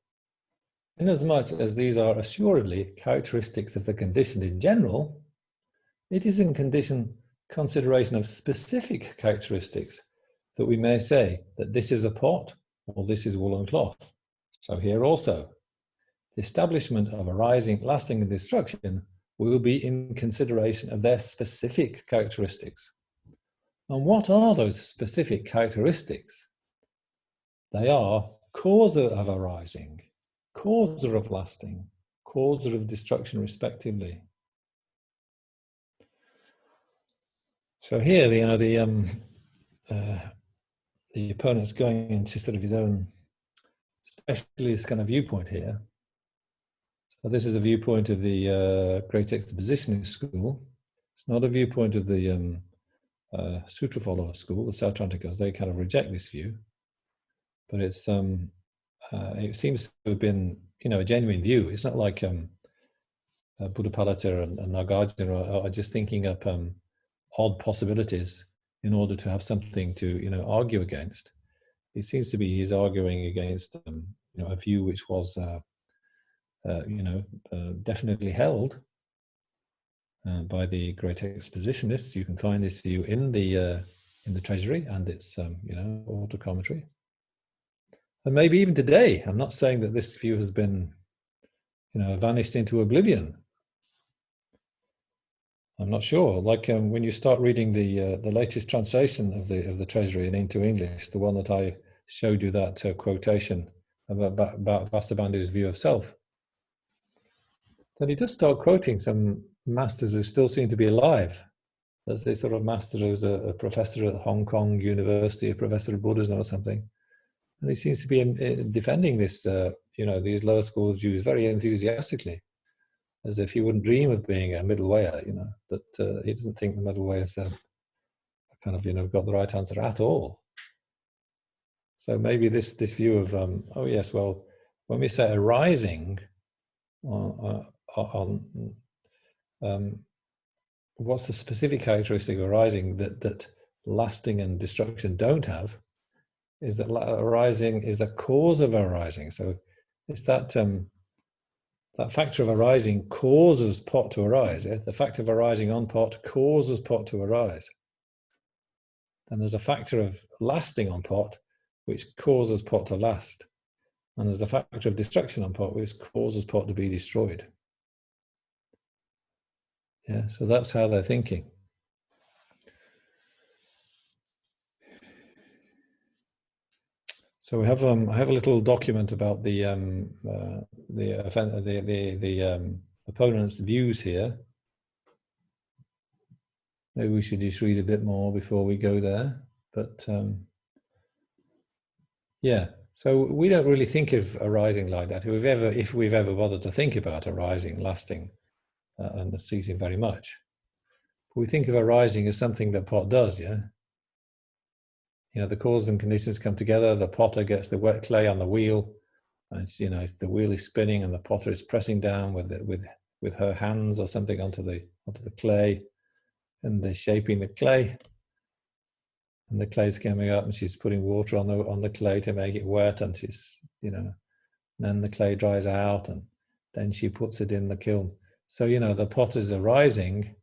Inasmuch as these are assuredly characteristics of the conditioned in general, it is in consideration of specific characteristics that we may say that this is a pot or this is woolen cloth. So here also, the establishment of arising, lasting, and destruction will be in consideration of their specific characteristics. And what are those specific characteristics? They are causer of arising, causer of lasting, causer of destruction, respectively. So here, the opponent's going into sort of his own specialist kind of viewpoint here. So this is a viewpoint of the Great Expositionist school. It's not a viewpoint of the Sutra follower school, the Sautranticas. They kind of reject this view, but it seems to have been, a genuine view. It's not like Buddhapalita and Nagarjuna are just thinking up odd possibilities in order to have something to argue against. It seems to be he's arguing against a view which was definitely held by the Great Expositionists. You can find this view in the Treasury and its auto commentary, and maybe even today. I'm not saying that this view has been vanished into oblivion. I'm not sure. Like when you start reading the latest translation of the Treasury and into English, the one that I showed you, that quotation about Vasubandhu's view of self, then he does start quoting some masters who still seem to be alive. There's a sort of master who's a professor at Hong Kong University, a professor of Buddhism or something, and he seems to be defending this, these lower school views very enthusiastically, as if he wouldn't dream of being a middle wayer, that he doesn't think the middle wayers kind of, got the right answer at all. So maybe this view of, oh yes, well, when we say arising, what's the specific characteristic of arising that lasting and destruction don't have, is that arising is the cause of arising. So it's that that factor of arising causes pot to arise. Yeah? The factor of arising on pot causes pot to arise. And there's a factor of lasting on pot which causes pot to last. And there's a factor of destruction on pot which causes pot to be destroyed. Yeah, so that's how they're thinking. So we have I have a little document about the opponent's views here. Maybe we should just read a bit more before we go there. But yeah, so we don't really think of arising like that. If we've ever bothered to think about arising, lasting, and ceasing very much, we think of arising as something that pot does. Yeah. you know, the causes and conditions come together. The potter gets the wet clay on the wheel, and you know, the wheel is spinning, and the potter is pressing down with her hands or something onto the clay, and they're shaping the clay. And the clay's coming up, and she's putting water on the clay to make it wet, and she's, you know, and then the clay dries out, and then she puts it in the kiln. So, you know, the pot is arising.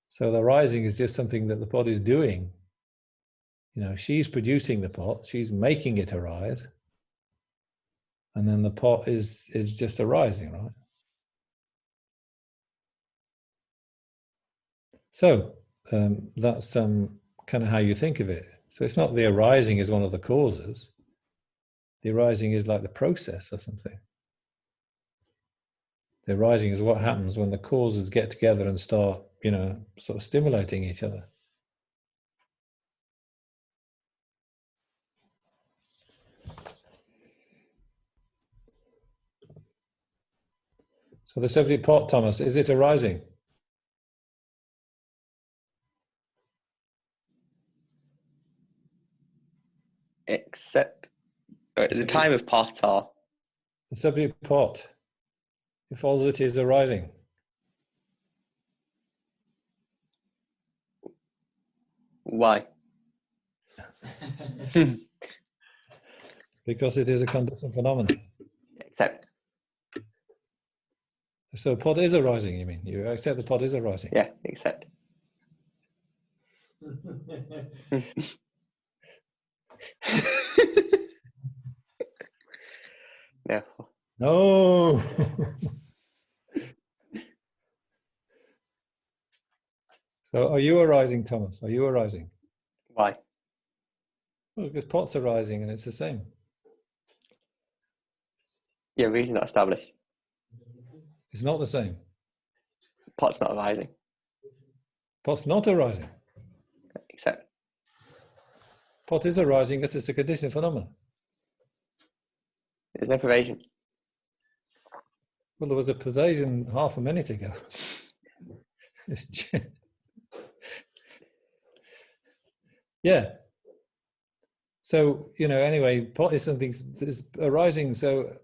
So the rising is just something that the pot is doing. You know, she's producing the pot, she's making it arise, and then the pot is just arising, right? So that's kind of how you think of it. So it's not the arising is one of the causes. The arising is like the process or something. The arising is what happens when the causes get together and start, you know, sort of stimulating each other. So the subject pot, Thomas, is it arising? Except at the time of pot or The subject pot, if all it is arising. why? Because it is a conditioned phenomenon. Except, So pot is arising, you mean? You accept the pot is arising? yeah, except. No. No. So are you arising, Thomas? Are you arising? Why? Well, because pot's arising and it's the same. Yeah, reason not established. It's not the same. Pot's not arising. Pot's not arising. Except, Pot is arising because it's a conditioned phenomenon. there's no privation. Well, there was a pervasion half a minute ago. Yeah. So, you know, anyway, pot is something that's arising. So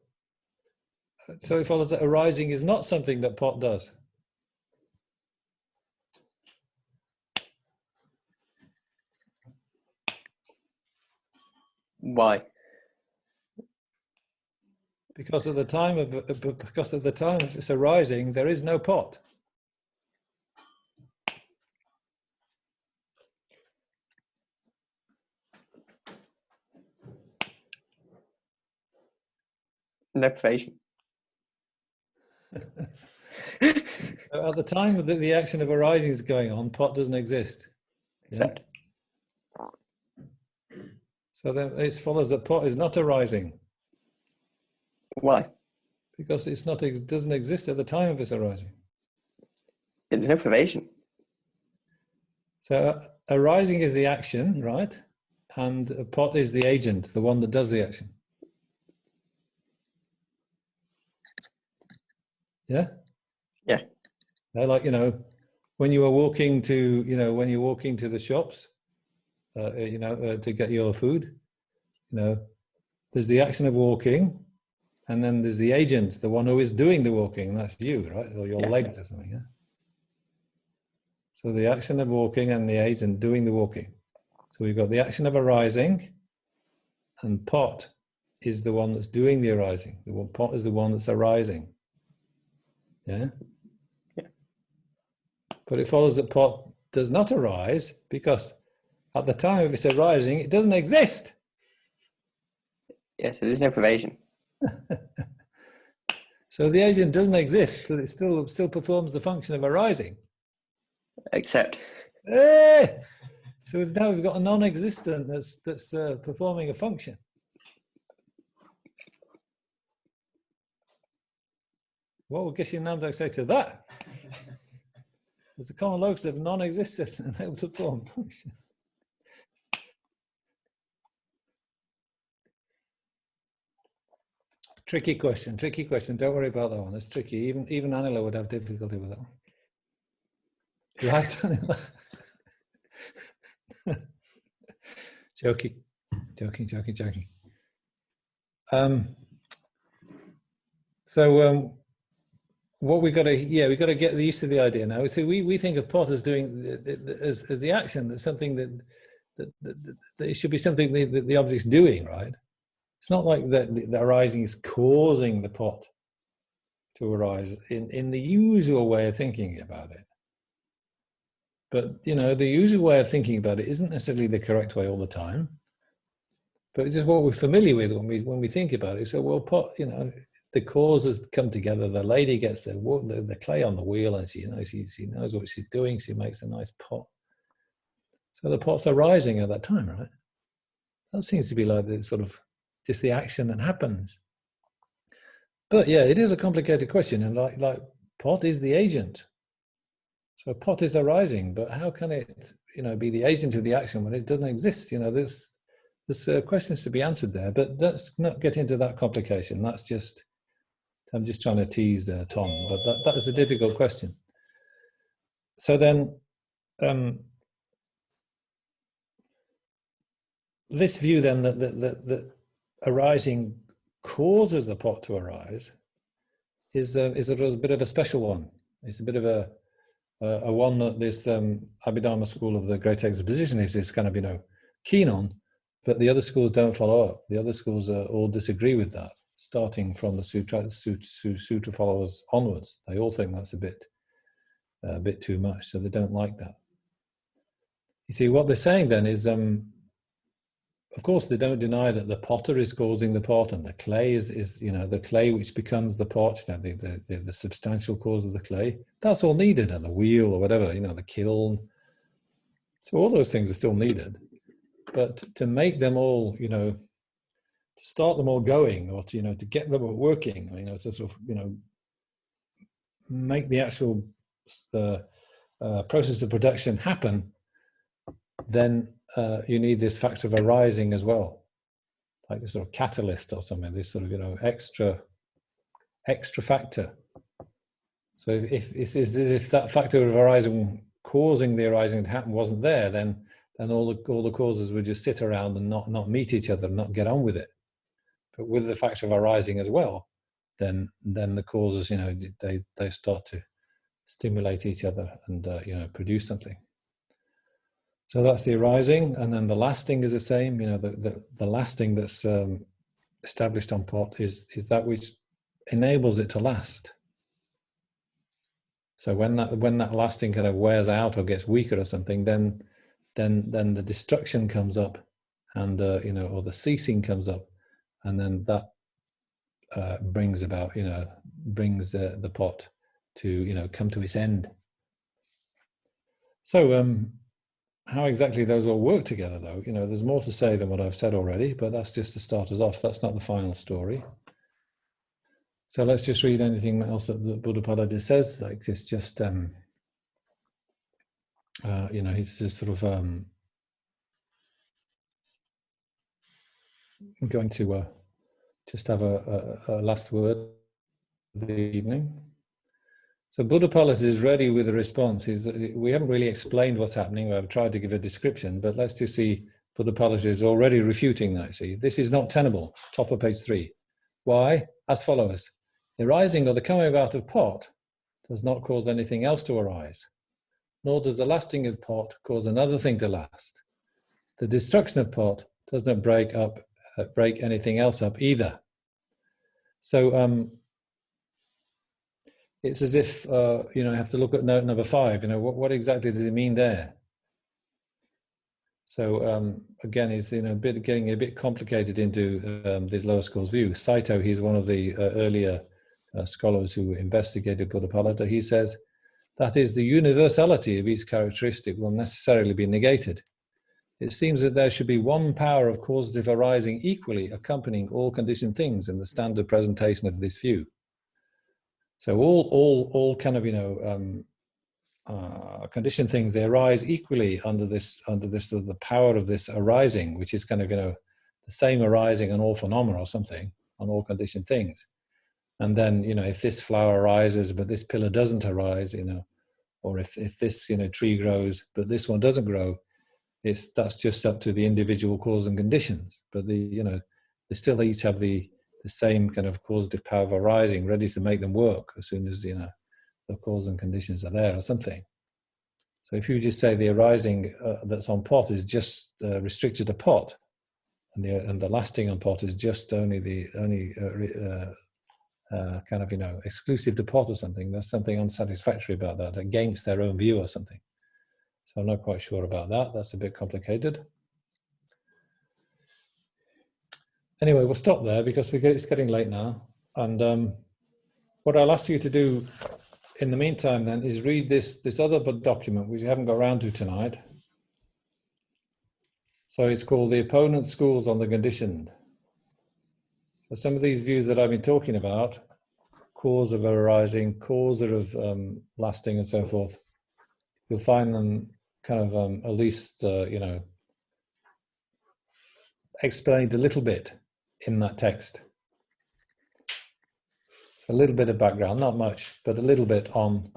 it follows that arising is not something that pot does. Why? Because of the time of its arising, there is no pot. No privation. At the time that the action of arising is going on, pot doesn't exist. Except, So then it follows that pot is not arising why? because it's not doesn't exist at the time of its arising. There's no privation. So arising is the action, right? And a pot is the agent, the one that does the action. Yeah? Yeah. Like, you know, when you were walking to, you know, when you're walking to the shops, you know, to get your food, you know, there's the action of walking, and then there's the agent, the one who is doing the walking, and that's you, right? Or your legs or something, yeah? So the action of walking and the agent doing the walking. So we've got the action of arising, and pot is the one that's doing the arising. The pot is the one that's arising. Yeah? Yeah. But it follows that pot does not arise because at the time of its arising, it doesn't exist. Yeah, so there's no privation. So the agent doesn't exist, but it still performs the function of arising. Except, Hey! So now we've got a non-existent that's performing a function. What would Geshe Namdak say to that? There's a common locus of non-existent and able to perform function. Tricky question. Don't worry about that one. It's tricky. Even Anila would have difficulty with that one. Right, Anila? Joking. What we got to get used to the idea now. See, we think of pot as doing as the action. That's something that it should be something that the object's doing, right? It's not like the arising is causing the pot to arise in the usual way of thinking about it. But the usual way of thinking about it isn't necessarily the correct way all the time. But it's just what we're familiar with when we think about it. So, well, pot, the causes come together. The lady gets the clay on the wheel, and she knows what she's doing. She makes a nice pot. So the pot's arising at that time, right? That seems to be like the sort of just the action that happens. But yeah, it is a complicated question, and like pot is the agent. So pot is arising, but how can it, be the agent of the action when it doesn't exist? There's questions to be answered there, but let's not get into that complication. I'm just trying to tease Tom, but that is a difficult question. So then, this view then that arising causes the pot to arise is a bit of a special one. It's a bit of a one that this Abhidharma school of the Great Exposition is kind of keen on, but the other schools don't follow up. The other schools all disagree with that, starting from the sutra followers onwards. They all think that's a bit too much, so they don't like that. You see, what they're saying then is, of course, they don't deny that the potter is causing the pot, and the clay is the clay which becomes the pot. The substantial cause of the clay. That's all needed, and the wheel or whatever. The kiln. So all those things are still needed, but to make them all, to start them all going, or to get them all working, to sort of make the actual process of production happen, then you need this factor of arising as well, like this sort of catalyst or something, this sort of extra factor. So if that factor of arising causing the arising to happen wasn't there, then all the causes would just sit around and not meet each other, not get on with it. But with the factor of arising as well, then the causes they start to stimulate each other and produce something. So that's the arising, and then the lasting is the same. The lasting that's established on pot is that which enables it to last. So when that lasting kind of wears out or gets weaker or something, then the destruction comes up, and or the ceasing comes up, and then that brings about the pot to come to its end. So how exactly those all work together, though, there's more to say than what I've said already, but that's just to start us off. That's not the final story. So let's just read anything else that the Buddhapalita says. Like he's just sort of going to just have a last word of the evening. So Buddhapalita is ready with a response. We haven't really explained what's happening. I've tried to give a description, but let's just see. Buddhapalita is already refuting that. See, this is not tenable. Top of page 3. Why? As follows: the rising or the coming out of pot does not cause anything else to arise, nor does the lasting of pot cause another thing to last. The destruction of pot does not break anything else up either. So it's as if you have to look at note number 5. What exactly does it mean there? So again, it's getting a bit complicated into this lower school's view. Saito, he's one of the earlier scholars who investigated Buddhapalita. He says that is, the universality of each characteristic will necessarily be negated. It seems that there should be one power of causative arising equally accompanying all conditioned things in the standard presentation of this view. So all kind of conditioned things, they arise equally under the power of this arising, which is kind of the same arising on all phenomena or something, on all conditioned things. And then if this flower arises but this pillar doesn't arise, or if this tree grows but this one doesn't grow, that's just up to the individual cause and conditions. But they still each have the same kind of causative power of arising, ready to make them work as soon as the cause and conditions are there or something. So if you just say the arising that's on pot is just restricted to pot, and the lasting on pot is just only kind of exclusive to pot or something, there's something unsatisfactory about that, against their own view or something. So I'm not quite sure about that. That's a bit complicated. Anyway, we'll stop there because it's getting late now. And what I'll ask you to do in the meantime then is read this other document which we haven't got around to tonight. So it's called The Opponent Schools on the Conditioned. So some of these views that I've been talking about, cause of arising, cause of lasting and so forth, you'll find them kind of at least, explained a little bit in that text. So a little bit of background, not much, but a little bit on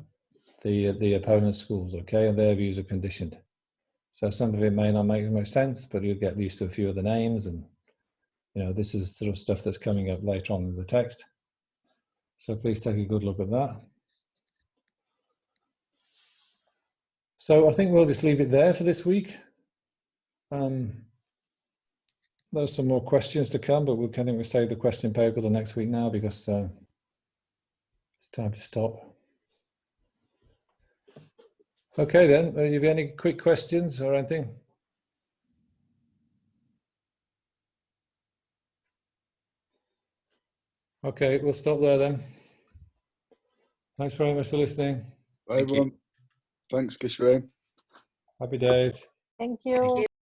the opponent schools, okay, and their views are conditioned. So some of it may not make much sense, but you'll get used to a few of the names, and this is sort of stuff that's coming up later on in the text. So please take a good look at that. So I think we'll just leave it there for this week. There's some more questions to come, but we'll save the question paper till next week now because it's time to stop. Okay then, have you any quick questions or anything? Okay, we'll stop there then. Thanks very much for listening. Bye everyone. Thanks, Kishray. Happy days. Thank you.